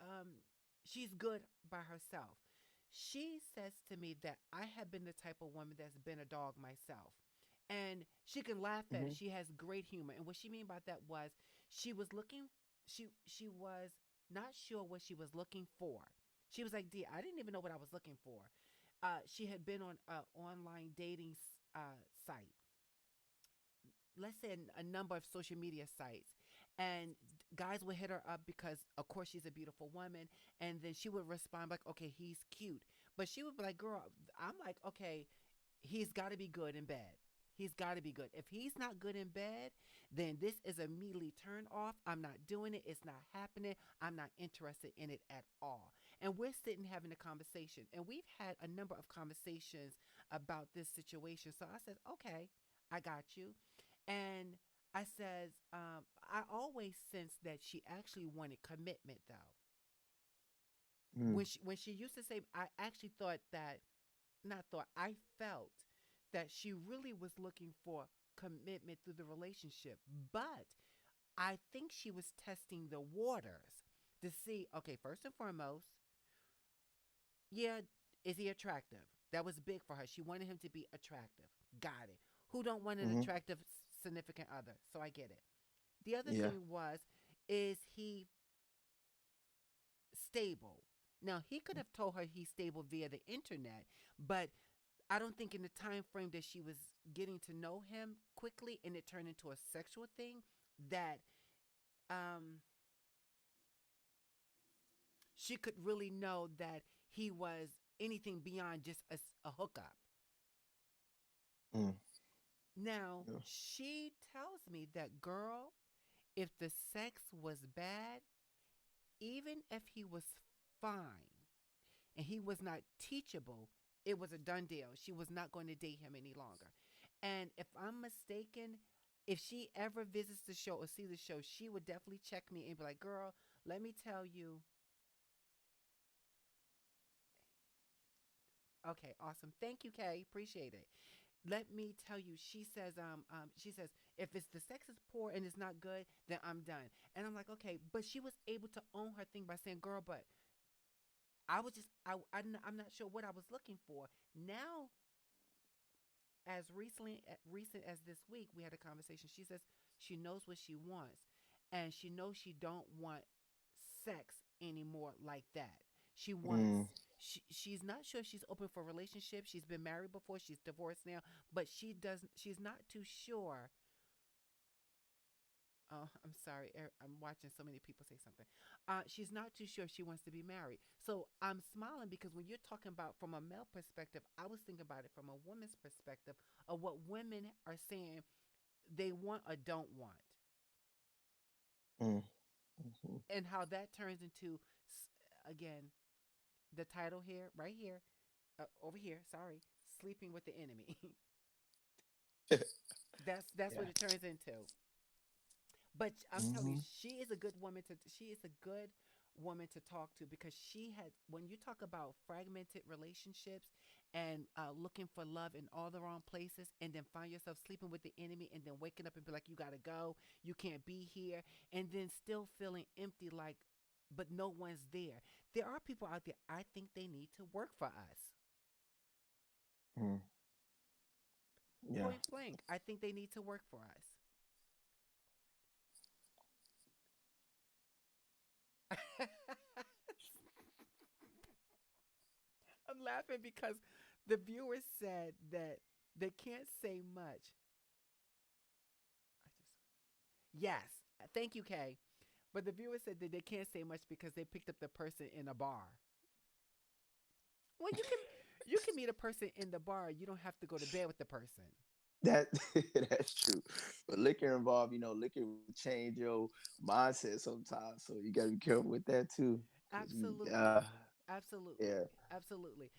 Um, she's good by herself. She says to me that I have been the type of woman that's been a dog myself. And she can laugh at it. Hmm. She has great humor. And what she mean by that was she was looking she was not sure what she was looking for. She was like, "D, I didn't even know what I was looking for." She had been on an online dating site, let's say a number of social media sites, and guys would hit her up because of course she's a beautiful woman, and then she would respond like, "Okay, he's cute," but she would be like, "Girl," I'm like, "Okay, he's got to be good in bed. He's got to be good. If he's not good in bed, then this is immediately turn off. I'm not doing it. It's not happening. I'm not interested in it at all." And we're sitting having a conversation, and we've had a number of conversations about this situation. So I said, "Okay, I got you." And I says, I always sensed that she actually wanted commitment though. Mm. When she used to say, I actually thought that, not thought, I felt that she really was looking for commitment through the relationship. But I think she was testing the waters to see, okay, first and foremost, yeah, is he attractive? That was big for her. She wanted him to be attractive. Got it. Who don't want an Mm-hmm. attractive significant other? So I get it. The other Yeah. thing was, is he stable? Now he could have told her he's stable via the internet, but I don't think in the time frame that she was getting to know him quickly and it turned into a sexual thing that um she could really know that he was anything beyond just a hookup. Mm. Now, Yeah. she tells me that, girl, if the sex was bad, even if he was fine and he was not teachable, it was a done deal. She was not going to date him any longer. And if I'm mistaken, if she ever visits the show or see the show, she would definitely check me and be like, girl, let me tell you. Okay, awesome. Thank you, Kay. Appreciate it. Let me tell you, she says, if it's the sex is poor and it's not good, then I'm done. And I'm like, okay, but she was able to own her thing by saying, girl, but I was just, I'm not sure what I was looking for. Now, as recent as this week, we had a conversation. She says she knows what she wants, and she knows she don't want sex anymore like that. She wants. Mm. She's not sure she's open for relationships. She's been married before. She's divorced now, but she doesn't. She's not too sure. Oh, I'm sorry. I'm watching so many people say something. She's not too sure if she wants to be married. So I'm smiling because when you're talking about from a male perspective, I was thinking about it from a woman's perspective of what women are saying they want or don't want, Mm. Mhm. and how that turns into, again, the title here, right here, over here. Sorry, sleeping with the enemy. That's Yeah. what it turns into. But I'm telling you, Hmm. she is a good woman to. She is a good woman to talk to because she had. When you talk about fragmented relationships and looking for love in all the wrong places, and then find yourself sleeping with the enemy, and then waking up and be like, "You gotta go. You can't be here," and then still feeling empty, like, but no one's there. There are people out there. I think they need to work for us. Mm. Yeah. Point blank. I think they need to work for us. I'm laughing because the viewers said that they can't say much. Yes, thank you, Kay. But the viewers said that they can't say much because they picked up the person in a bar. Well, you can meet a person in the bar. You don't have to go to bed with the person. That that's true. But liquor involved, liquor will change your mindset sometimes. So you gotta be careful with that too. 'Cause Absolutely, yeah, absolutely, absolutely.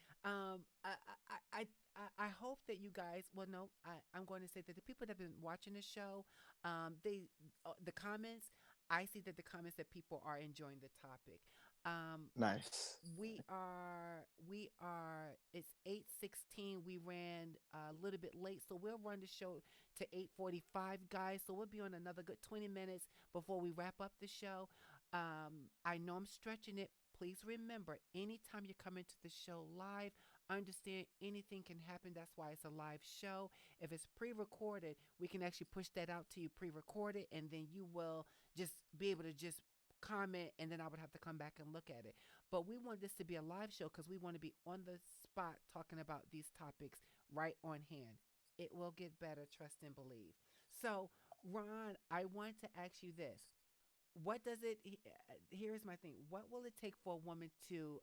I hope that you guys. Well, no, I'm going to say that the people that have been watching the show, the comments. I see that the comments that people are enjoying the topic. Um, nice. we are. It's 8:16. We ran a little bit late, so we'll run the show to 8:45, guys. So we'll be on another good 20 minutes before we wrap up the show. I know I'm stretching it. Please remember, anytime you come into the show live, understand anything can happen. That's why it's a live show. If it's pre recorded, we can actually push that out to you pre recorded, and then you will just be able to just comment, and then I would have to come back and look at it. But we want this to be a live show because we want to be on the spot talking about these topics right on hand. It will get better, trust and believe. So, Ron, I want to ask you this. What does it here's my thing. What will it take for a woman to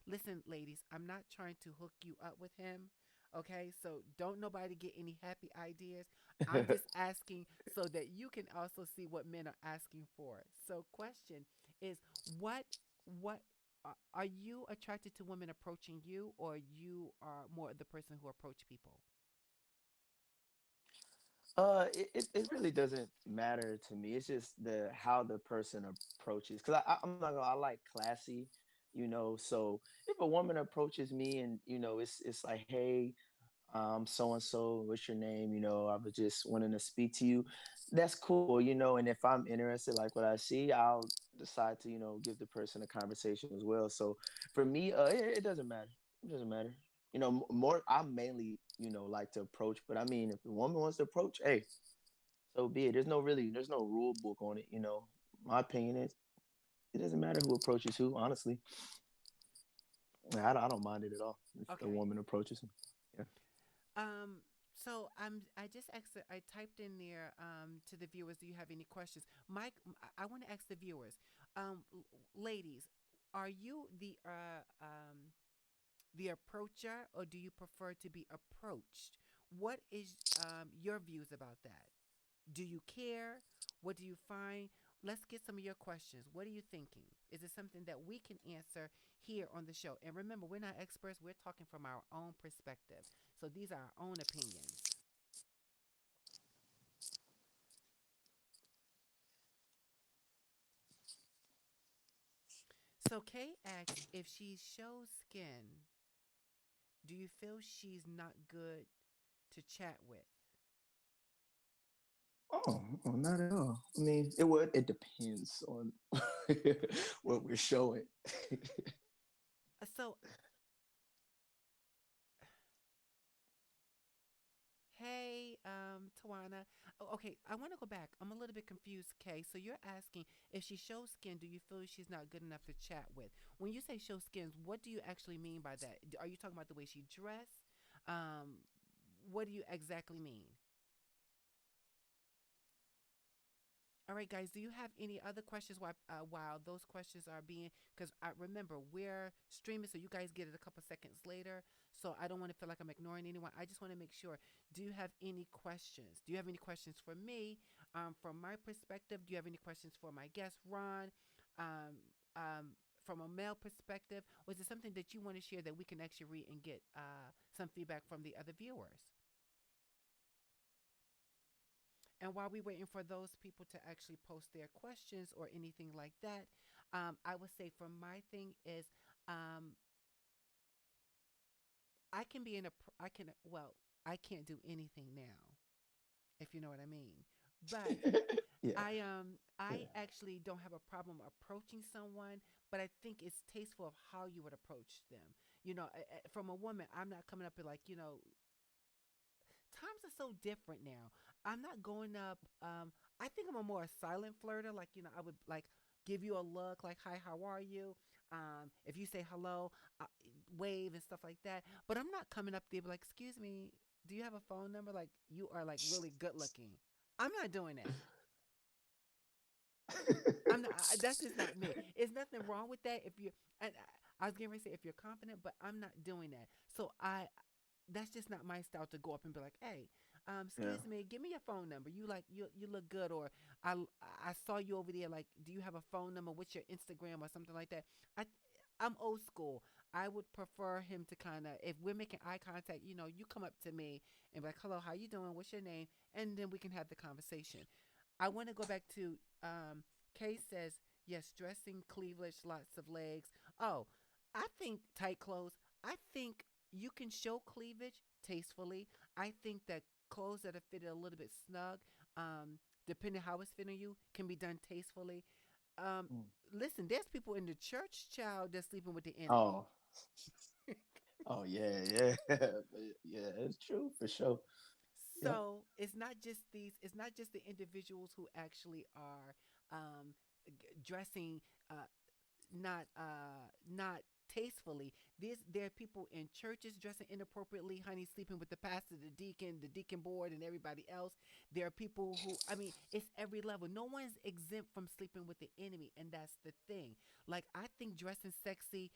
listen, ladies, I'm not trying to hook you up with him. Okay, so don't nobody get any happy ideas. I'm just asking so that you can also see what men are asking for. So question is, what are you attracted to women approaching you, or you are more the person who approach people? It really doesn't matter to me. It's just the how the person approaches. Because I'm not gonna. I like classy, So if a woman approaches me and it's like, hey, so and so, what's your name? I was just wanting to speak to you. That's cool, And if I'm interested, like what I see, I'll decide to give the person a conversation as well. So for me, it doesn't matter. It doesn't matter. More. I mainly like to approach, but I mean, if the woman wants to approach, hey, so be it. There's no rule book on it. My opinion is it doesn't matter who approaches who. Honestly, I don't mind it at all if a Okay. woman approaches me. Yeah. Um, so I just asked, I typed in there to the viewers, do you have any questions? Mike, I want to ask the viewers, ladies, are you the approacher, or do you prefer to be approached? What is your views about that? Do you care? What do you find? Let's get some of your questions. What are you thinking? Is it something that we can answer here on the show? And remember, we're not experts, we're talking from our own perspective. So these are our own opinions. So Kay asks, if she shows skin, do you feel she's not good to chat with? Oh, not at all. I mean, it would. It depends on what we're showing. So, hey, Tawana. Oh, okay, I want to go back. I'm a little bit confused, Kay. So you're asking, if she shows skin, do you feel she's not good enough to chat with? When you say show skins, what do you actually mean by that? Are you talking about the way she dress? Um, what do you exactly mean? All right, guys. Do you have any other questions while those questions are being? Because I remember we're streaming, so you guys get it a couple seconds later. So I don't want to feel like I'm ignoring anyone. I just want to make sure. Do you have any questions? Do you have any questions for me? From my perspective, do you have any questions for my guest, Ron? Um, from a male perspective, was it something that you want to share that we can actually read and get some feedback from the other viewers? And while we're waiting for those people to actually post their questions or anything like that, I would say from my thing is, um, I can be in a, I can, well, I can't do anything now, if you know what I mean. But Yeah. I Yeah. actually don't have a problem approaching someone, but I think it's tasteful of how you would approach them. From a woman, I'm not coming up and like, times are so different now. I'm not going up. I think I'm a more silent flirter. Like, I would like give you a look, like, "Hi, how are you?" If you say hello, wave and stuff like that. But I'm not coming up there be like, "Excuse me, do you have a phone number?" Like, you are like really good looking. I'm not doing that. I'm not. That's just not me. There's nothing wrong with that if you. And I was getting ready to say if you're confident, but I'm not doing that. So that's just not my style to go up and be like, "Hey, Yeah. excuse me, give me your phone number. You look good," or I I saw you over there. Like, do you have a phone number? What's your Instagram or something like that? I I'm old school. I would prefer him to kind of, if we're making eye contact, you come up to me and be like, "Hello, how you doing? What's your name?" And then we can have the conversation. I want to go back to Kay says, yes, dressing cleavage, lots of legs. Oh, I think tight clothes. I think you can show cleavage tastefully. I think that clothes that are fitted a little bit snug, depending how it's fitting you, can be done tastefully. Um, Mm. Listen, there's people in the church, child, that's sleeping with the enemy. Oh. Oh yeah, yeah, yeah. It's true for sure. Yep. So it's not just the individuals who actually are dressing not tastefully. There are people in churches dressing inappropriately, honey, sleeping with the pastor, the deacon board, and everybody else. There are people who, I mean, it's every level. No one's exempt from sleeping with the enemy, and that's the thing. Like, I think dressing sexy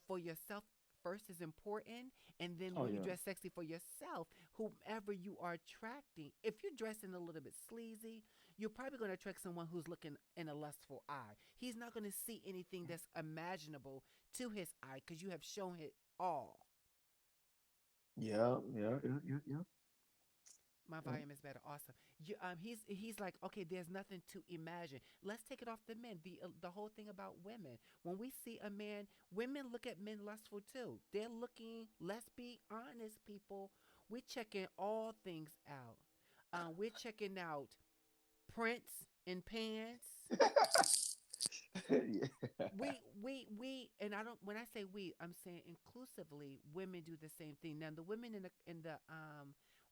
for yourself first is important, and then Oh when you yeah. dress sexy for yourself, whomever you are attracting, if you're dressing a little bit sleazy, you're probably going to attract someone who's looking in a lustful eye. He's not going to see anything that's imaginable to his eye because you have shown it all. Yeah, yeah, yeah, yeah, yeah. My volume is better. Awesome. He's like, okay, there's nothing to imagine. Let's take it off the men. The whole thing about women. When we see a man, women look at men lustful too. They're looking. Let's be honest, people. We're checking all things out. We're checking out prints and pants. Yeah. And I don't. When I say we, I'm saying inclusively. Women do the same thing. Now, the women in the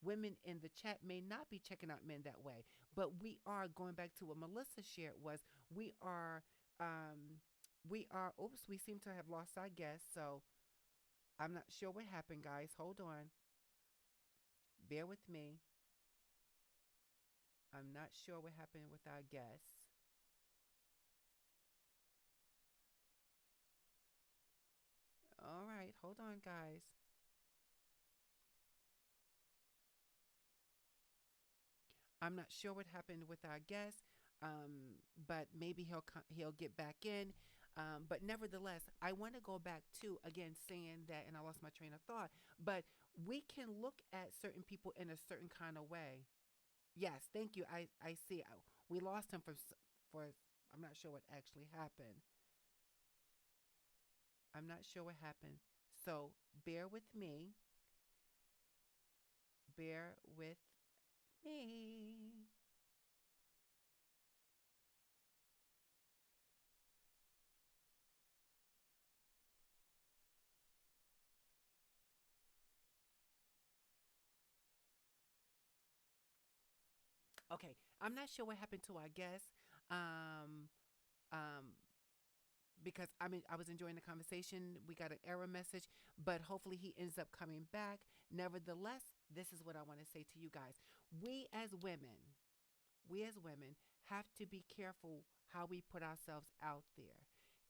women in the chat may not be checking out men that way, but we are going back to what Melissa shared was we are Oops, we seem to have lost our guest, so I'm not sure what happened, guys. Hold on, bear with me. I'm not sure what happened with our guest. All right, hold on, guys. I'm not sure what happened with our guest, but maybe he'll get back in. But nevertheless, I want to go back to again saying that, and I lost my train of thought. But we can look at certain people in a certain kind of way. Yes, thank you. I see. We lost him for I'm not sure what actually happened. I'm not sure what happened. So bear with me. Bear with me. Okay, I'm not sure what happened to our guest. Um, um, because I was enjoying the conversation. We got an error message, but hopefully he ends up coming back. Nevertheless, this is what I want to say to you guys. We as women, we as women have to be careful how we put ourselves out there.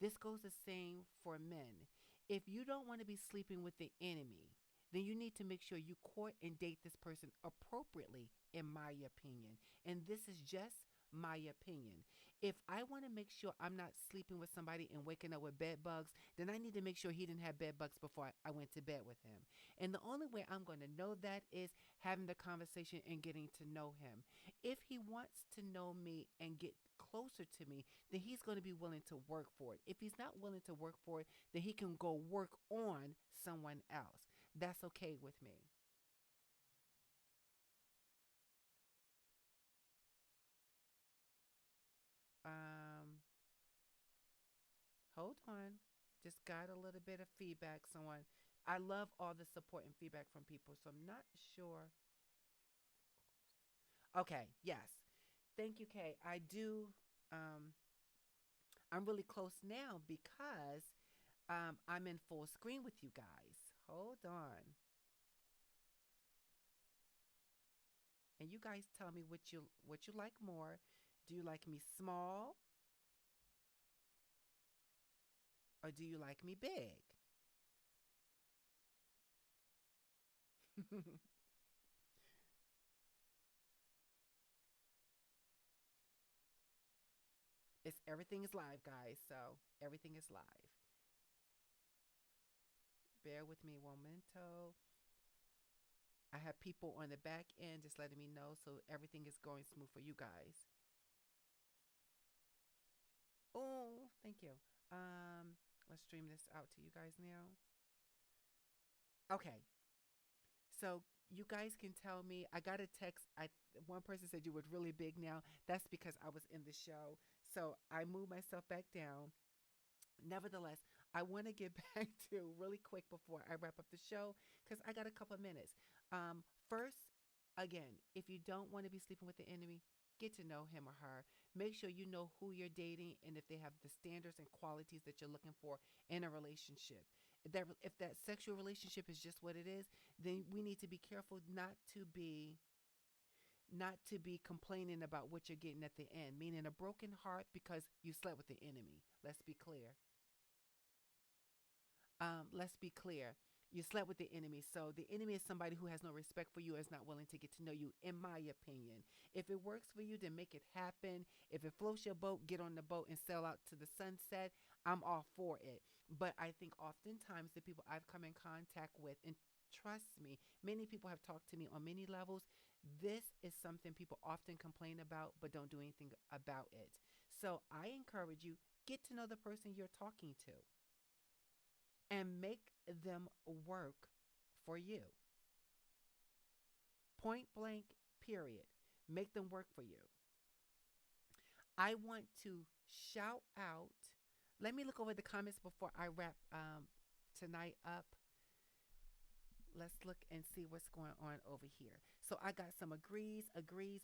This goes the same for men. If you don't want to be sleeping with the enemy, then you need to make sure you court and date this person appropriately, in my opinion. And this is just my opinion. If I want to make sure I'm not sleeping with somebody and waking up with bed bugs, then I need to make sure he didn't have bed bugs before I went to bed with him. And the only way I'm going to know that is having the conversation and getting to know him. If he wants to know me and get closer to me, then he's going to be willing to work for it. If he's not willing to work for it, then he can go work on someone else. That's okay with me. Um, Hold on. Just got a little bit of feedback. Someone, I love all the support and feedback from people, so I'm not sure. Okay, yes. Thank you, Kay. I do. Um, I'm really close now because I'm in full screen with you guys. Hold on. And you guys tell me what you like more. Do you like me small or do you like me big? It's everything is live, guys. So everything is live. Bear with me one momento. I have people on the back end just letting me know so everything is going smooth for you guys. Oh, thank you. Um, let's stream this out to you guys now. Okay, so you guys can tell me. I got a text. I One person said you were really big now. That's because I was in the show, so I moved myself back down. Nevertheless, I want to get back to really quick before I wrap up the show because I got a couple of minutes. First, again, if you don't want to be sleeping with the enemy, get to know him or her. Make sure you know who you're dating and if they have the standards and qualities that you're looking for in a relationship. If that sexual relationship is just what it is, then we need to be careful not to be complaining about what you're getting at the end, meaning a broken heart because you slept with the enemy. Let's be clear. Let's be clear. You slept with the enemy. So the enemy is somebody who has no respect for you, is not willing to get to know you, in my opinion. If it works for you, then make it happen. If it floats your boat, get on the boat and sail out to the sunset. I'm all for it. But I think oftentimes the people I've come in contact with, and trust me, many people have talked to me on many levels. This is something people often complain about but don't do anything about it. So I encourage you, get to know the person you're talking to and make them work for you. Point blank, period. Make them work for you. I want to shout out. Let me look over the comments before I wrap tonight up. Let's look and see what's going on over here. So I got some agrees.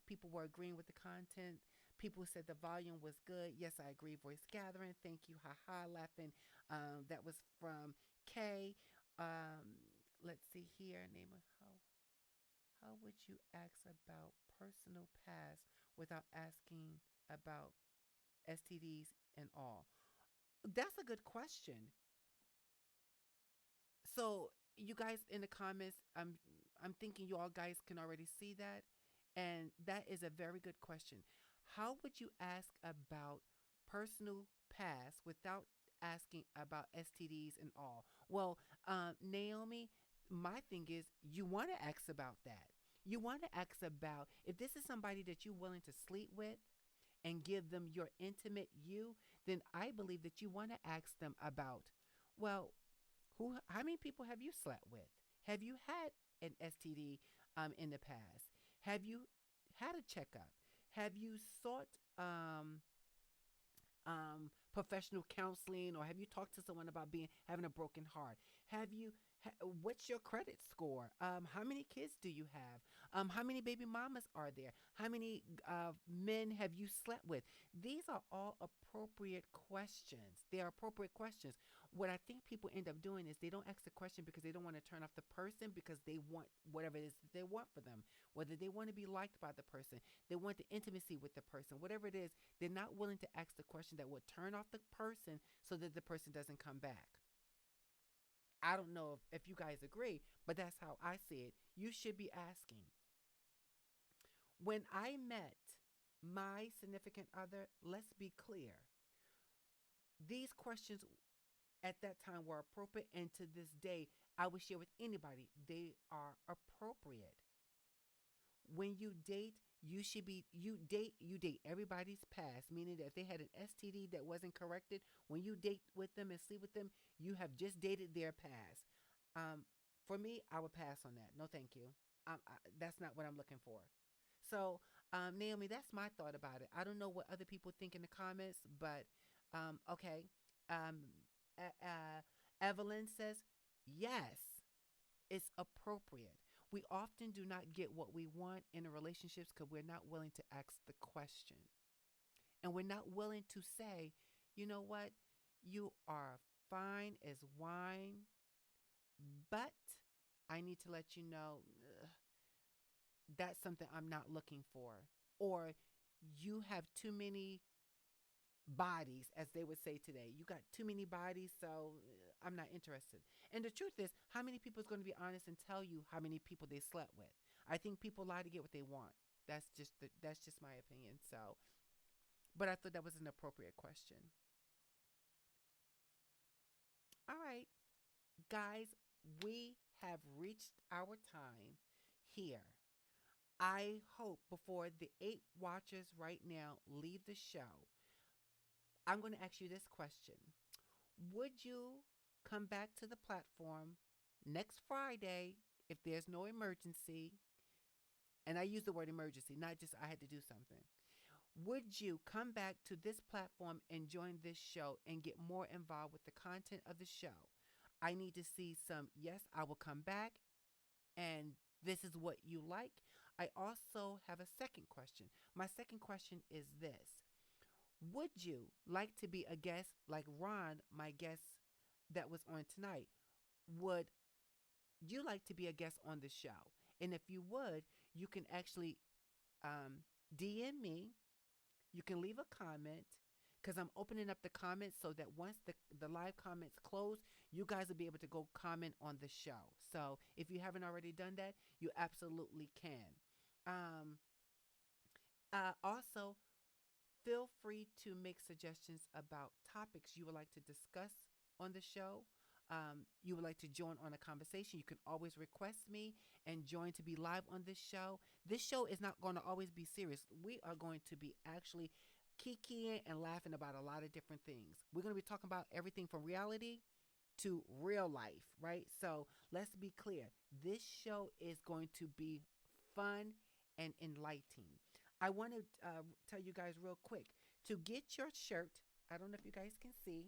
People were agreeing with the content. People said the volume was good. Yes, I agree. Voice gathering. Thank you. Haha, laughing. That was from Kay. Let's see here. Name of how would you ask about personal past without asking about STDs and all? That's a good question. So you guys in the comments, I'm thinking you all guys can already see that, and that is a very good question. How would you ask about personal past without asking about STDs and all? Well, Naomi, my thing is you want to ask about that. You want to ask about if this is somebody that you're willing to sleep with and give them your intimate you, then I believe that you want to ask them about, well, how many people have you slept with? Have you had an STD in the past? Have you had a checkup? Have you sought professional counseling, or have you talked to someone about being having a broken heart? Have you? What's your credit score? How many kids do you have? How many baby mamas are there? How many men have you slept with? These are all appropriate questions. They are appropriate questions. What I think people end up doing is they don't ask the question because they don't want to turn off the person, because they want whatever it is that they want for them. Whether they want to be liked by the person, they want the intimacy with the person, whatever it is, they're not willing to ask the question that would turn off the person so that the person doesn't come back. I don't know if you guys agree, but that's how I see it. You should be asking. When I met my significant other, let's be clear, these questions at that time were appropriate, and to this day, I would share with anybody, they are appropriate. When you date, you date everybody's past, meaning that if they had an STD that wasn't corrected, when you date with them and sleep with them, you have just dated their past. Um, for me, I would pass on that. No, thank you. That's not what I'm looking for. So, Naomi, that's my thought about it. I don't know what other people think in the comments, but okay. Um, Evelyn says yes, it's appropriate. We often do not get what we want in the relationships because we're not willing to ask the question. And we're not willing to say, you know what, you are fine as wine, but I need to let you know that's something I'm not looking for. Or you have too many bodies, as they would say today. You got too many bodies, so I'm not interested. And the truth is, how many people is going to be honest and tell you how many people they slept with? I think people lie to get what they want. That's just my opinion. So, but I thought that was an appropriate question. All right, guys, we have reached our time here. I hope before the 8 watchers right now leave the show, I'm going to ask you this question. Would you come back to the platform next Friday if there's no emergency? And I use the word emergency, not just I had to do something. Would you come back to this platform and join this show and get more involved with the content of the show? I need to see some, yes, I will come back, and this is what you like. I also have a second question. My second question is this. Would you like to be a guest like Ron, my guest that was on tonight? Would you like to be a guest on the show? And if you would, you can actually DM me. You can leave a comment because I'm opening up the comments so that once the live comments close, you guys will be able to go comment on the show. So if you haven't already done that, you absolutely can. Um, also, feel free to make suggestions about topics you would like to discuss on the show. you would like to join on a conversation, you can always request me and join to be live on this show. This show is not going to always be serious. We are going to be actually kikiing and laughing about a lot of different things. We're going to be talking about everything from reality to real life, right? So let's be clear. This show is going to be fun and enlightening. I want to tell you guys real quick to get your shirt. I don't know if you guys can see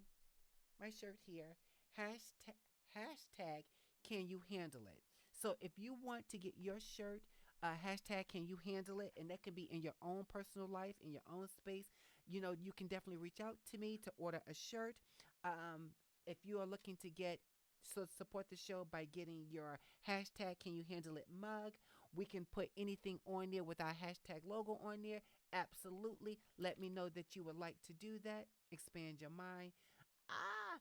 my shirt here. Hashtag can you handle it? So if you want to get your shirt, hashtag can you handle it? And that can be in your own personal life, in your own space. You can definitely reach out to me to order a shirt. If you are looking to get so support the show by getting your hashtag can you handle it mug, we can put anything on there with our hashtag logo on there. Absolutely. Let me know that you would like to do that. Expand your mind. Ah,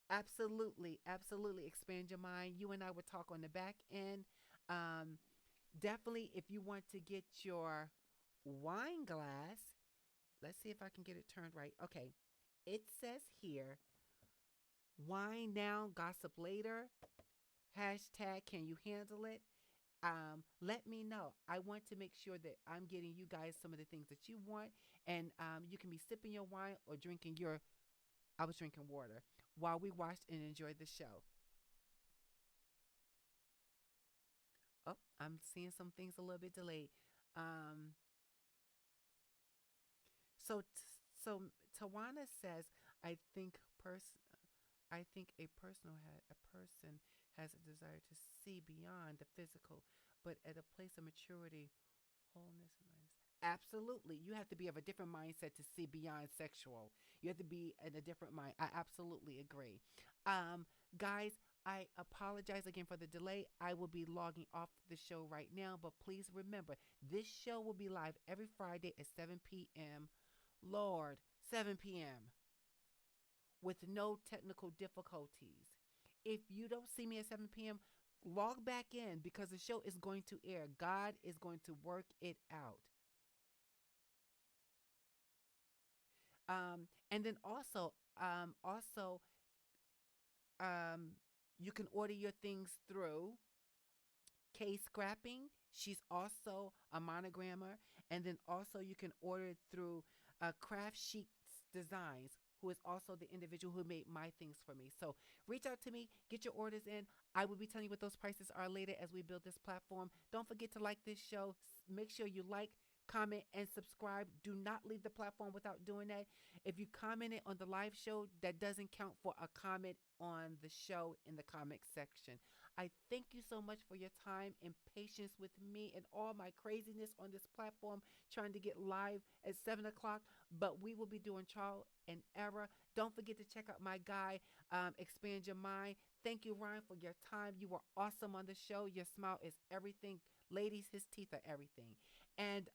absolutely. Absolutely expand your mind. You and I would talk on the back end. Um, Definitely, if you want to get your wine glass, let's see if I can get it turned right. Okay. It says here, wine now, gossip later. Hashtag can you handle it? Let me know. I want to make sure that I'm getting you guys some of the things that you want. And you can be sipping your wine or drinking your, I was drinking water while we watched and enjoyed the show. Oh, I'm seeing some things a little bit delayed. Um, so, so Tawana says, I think person, I think a person has a desire to see beyond the physical, but at a place of maturity, wholeness, and lightness. Absolutely, you have to be of a different mindset to see beyond sexual. You have to be in a different mind. I absolutely agree. Guys, I apologize again for the delay. I will be logging off the show right now, but please remember this show will be live every Friday at 7 p.m. Lord, 7 p.m. with no technical difficulties. If you don't see me at 7 p.m., log back in because the show is going to air. God is going to work it out. And then um, you can order your things through K Scrapping. She's also a monogrammer. And then also you can order it through Craft Sheets Designs, who is also the individual who made my things for me. So reach out to me, get your orders in. I will be telling you what those prices are later as we build this platform. Don't forget to like this show. Make sure you like, comment, and subscribe. Do not leave the platform without doing that. If you commented on the live show, that doesn't count for a comment on the show in the comment section. I thank you so much for your time and patience with me and all my craziness on this platform trying to get live at 7 o'clock. But we will be doing trial and error. Don't forget to check out my guy, Expand Your Mind. Thank you, Ryan, for your time. You were awesome on the show. Your smile is everything. Ladies, his teeth are everything. And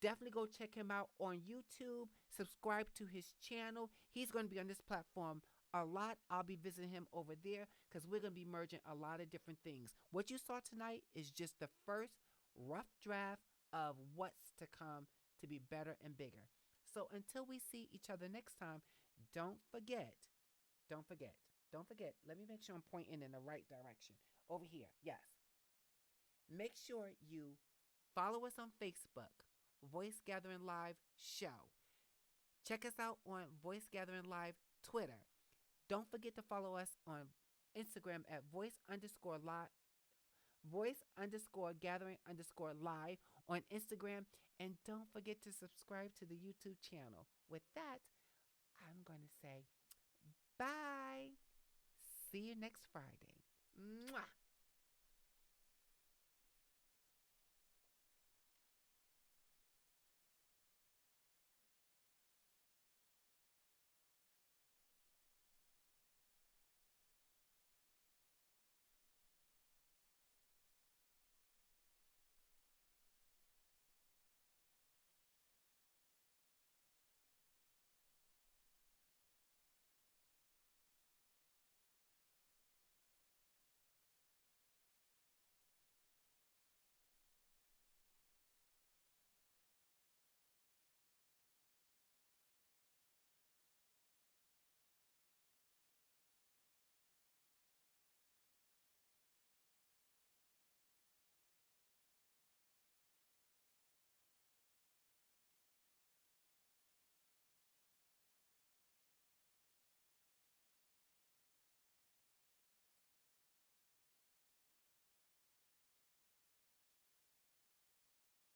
definitely go check him out on YouTube. Subscribe to his channel. He's going to be on this platform a lot. I'll be visiting him over there because we're going to be merging a lot of different things. What you saw tonight is just the first rough draft of what's to come to be better and bigger. So until we see each other next time, don't forget, don't forget, don't forget. Let me make sure I'm pointing in the right direction. Over here, yes. Make sure you follow us on Facebook, Voice Gathering Live Show. Check us out on Voice Gathering Live Twitter. Don't forget to follow us on Instagram at voice_gathering_live on Instagram. And don't forget to subscribe to the YouTube channel. With that, I'm going to say bye. See you next Friday. Mwah.